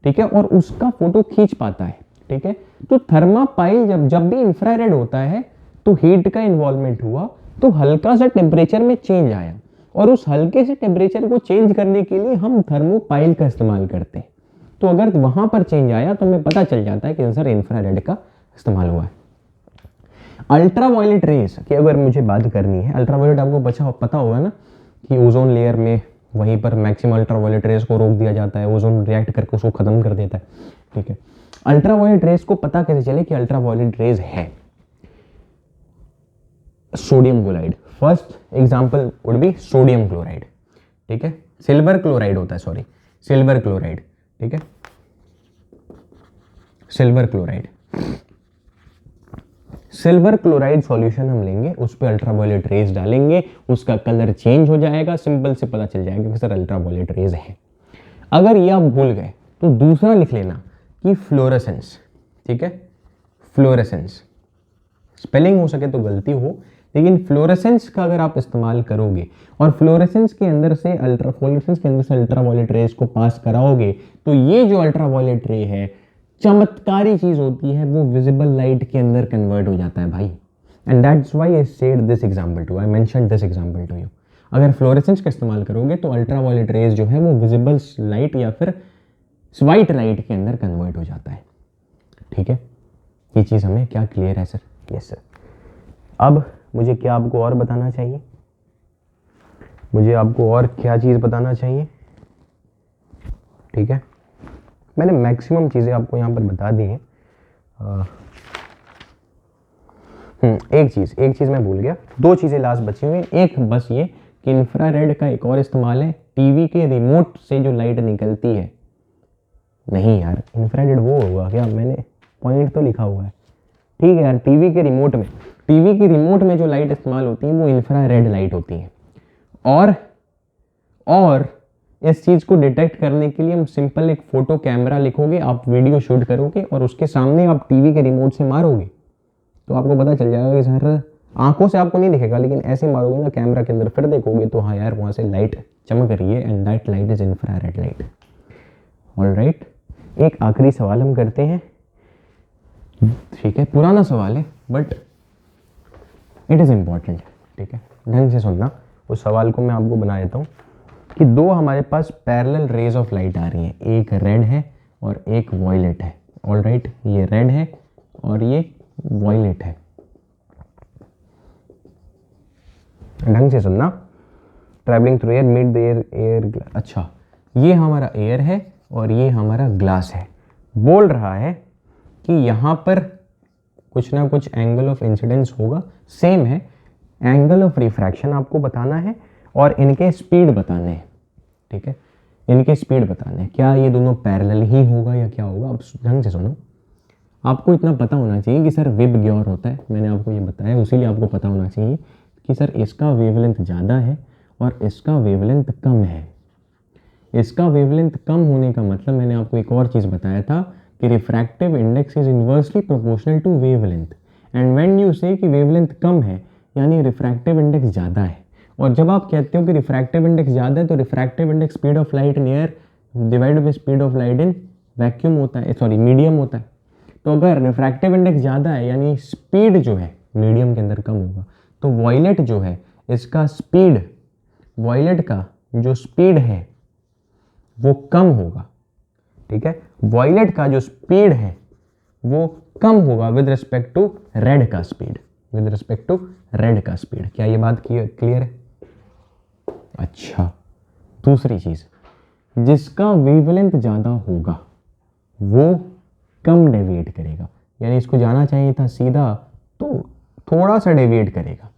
ठीक है, और उसका फोटो खींच पाता है। ठीक है, तो थर्मापाइल जब भी इंफ्रारेड होता है तो हीट का इन्वॉल्वमेंट हुआ, तो हल्का सा टेम्परेचर में चेंज आया, और उस हल्के से टेम्परेचर को चेंज करने के लिए हम थर्मोपाइल का इस्तेमाल करते हैं। तो अगर वहां पर चेंज आया तो हमें पता चल जाता है कि सर इंफ्रारेड का इस्तेमाल हुआ है। अल्ट्रावायलेट रेस की अगर मुझे बात करनी है, अल्ट्रावायलेट आपको पता होगा ना कि ओजोन लेयर में वहीं पर मैक्सिमम अल्ट्रावायलेट रेस को रोक दिया जाता है, ओजोन रिएक्ट करके उसको खत्म कर देता है। ठीक है, अल्ट्रावायलेट रेस को पता कैसे चले कि अल्ट्रावायलेट रेस है? Sodium chloride, first example would be sodium chloride. ठीक है, सिल्वर क्लोराइड होता है, सॉरी सिल्वर क्लोराइड। ठीक है, silver chloride, silver chloride solution हम लेंगे, उस पर अल्ट्रावायलेट रेज डालेंगे, उसका कलर चेंज हो जाएगा, सिंपल से पता चल जाएगा कि सर अल्ट्रावायलेट रेज है। अगर ये आप भूल गए तो दूसरा लिख लेना कि फ्लोरेसेंस। ठीक है, फ्लोरेसेंस, स्पेलिंग हो सके तो गलती हो, लेकिन फ्लोरेसेंस का अगर आप इस्तेमाल करोगे और फ्लोरेसेंस के अंदर से अल्ट्रावायलेट रेज को पास कराओगे, तो ये जो अल्ट्रावायलेट रे है, चमत्कारी चीज होती है, वो विजिबल लाइट के अंदर कन्वर्ट हो जाता है भाई। And that's why I said this example to, I mentioned this example to you. अगर फ्लोरेसेंस का इस्तेमाल करोगे तो अल्ट्रावायलेट रेज जो है वो विजिबल लाइट या फिर व्हाइट लाइट के अंदर कन्वर्ट हो जाता है। ठीक है, ये चीज हमें क्या क्लियर है सर? Yes sir. अब मुझे क्या आपको और बताना चाहिए? मुझे आपको और क्या चीज बताना चाहिए? ठीक है, मैंने मैक्सिमम चीजें आपको यहां पर बता दी हैं। एक चीज मैं भूल गया, दो चीजें लास्ट बची हुई हैं। एक बस ये कि इंफ्रारेड का एक और इस्तेमाल है, टीवी के रिमोट से जो लाइट निकलती है। नहीं यार, इंफ्रारेड वो होगा क्या? मैंने पॉइंट तो लिखा हुआ है। ठीक है यार, टीवी के रिमोट में जो लाइट इस्तेमाल होती है वो इंफ्रारेड लाइट होती है। और इस चीज को डिटेक्ट करने के लिए हम सिंपल एक फोटो कैमरा लिखोगे, आप वीडियो शूट करोगे और उसके सामने आप टीवी के रिमोट से मारोगे तो आपको पता चल जाएगा कि सर, आंखों से आपको नहीं दिखेगा लेकिन ऐसे मारोगे ना कैमरा के अंदर, फिर देखोगे तो हाँ यार वहां से लाइट चमक रही है, and that light is infrared light. Alright, एक आखिरी सवाल हम करते हैं। ठीक है, पुराना सवाल है बट इट इज इंपॉर्टेंट। ठीक है, ढंग से सुनना। उस सवाल को मैं आपको बना देता हूँ कि दो हमारे पास पैरेलल रेज ऑफ लाइट आ रही हैं, एक रेड है और एक वॉयलेट है। ऑलराइट, ये रेड है और ये वॉयलेट है। ढंग से सुनना। Travelling through air, meet the air. अच्छा, ये हमारा एयर है और ये हमारा ग्लास है। बोल रहा है कि यहाँ पर कुछ ना कुछ एंगल ऑफ इंसिडेंस होगा, सेम है। एंगल ऑफ रिफ्रैक्शन आपको बताना है और इनके स्पीड बताने हैं। ठीक है, इनके स्पीड बताने हैं। क्या ये दोनों पैरेलल ही होगा या क्या होगा? अब ढंग से सुनो। आपको इतना पता होना चाहिए कि सर वेब ग्योर होता है, मैंने आपको ये बताया, उसीलिए आपको पता होना चाहिए कि सर इसका वेवलेंथ ज़्यादा है और इसका वेवलेंथ कम है। इसका वेवलेंथ कम होने का मतलब मैंने आपको एक और चीज़ बताया था कि refractive index is inversely proportional to wavelength, and when you say कि वेवलेंथ कम है यानी रिफ्रैक्टिव इंडेक्स ज़्यादा है। और जब आप कहते हो कि रिफ्रैक्टिव इंडेक्स ज़्यादा है तो refractive index speed of light in air divide by speed of light in vacuum होता है, सॉरी मीडियम होता है। तो अगर रिफ्रैक्टिव इंडेक्स ज़्यादा है यानी स्पीड जो है मीडियम के अंदर कम होगा, तो वॉयलेट जो है इसका स्पीड, वॉयलेट का जो स्पीड है वो कम होगा। ठीक है, वॉयलेट का जो स्पीड है वो कम होगा विद रिस्पेक्ट टू रेड का speed, with respect to red का स्पीड। क्या ये बात क्लियर है? अच्छा, दूसरी चीज, जिसका वेवलेंथ ज़्यादा होगा वो कम डेविएट करेगा, यानी इसको जाना चाहिए था सीधा तो थोड़ा सा डेविएट करेगा,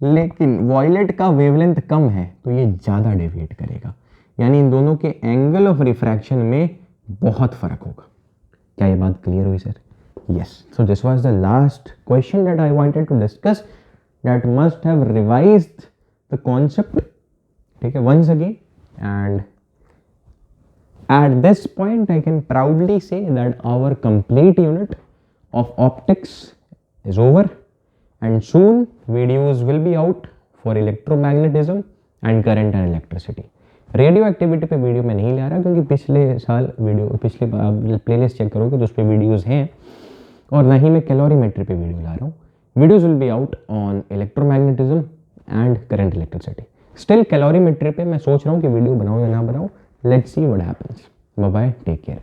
लेकिन वॉयलेट का वेवलेंथ कम है तो ये ज़्यादा डेविएट करेगा, यानी इन दोनों के एंगल ऑफ रिफ्रैक्शन में बहुत फ़र्क होगा। क्या ये बात क्लियर हुई sir? Yes, so this was the last question that I wanted to discuss, that must have revised the concept, ठीक है, once again, and at this point I can proudly say that our complete unit of optics is over, and soon videos will be out for electromagnetism and current and electricity. Radio activity पे video मैं नहीं ला रहा क्योंकि पिछले साल video, पिछले playlist check करोगे तो उस पर वीडियोज़ हैं, और ना ही मैं कैलोरीमेट्री पे वीडियो ला रहा हूँ। Videos will be out on electromagnetism and current electricity. Still calorimetry पे मैं सोच रहा हूँ कि वीडियो बनाऊँ या ना बनाऊँ, let's see what happens. Bye bye, take care.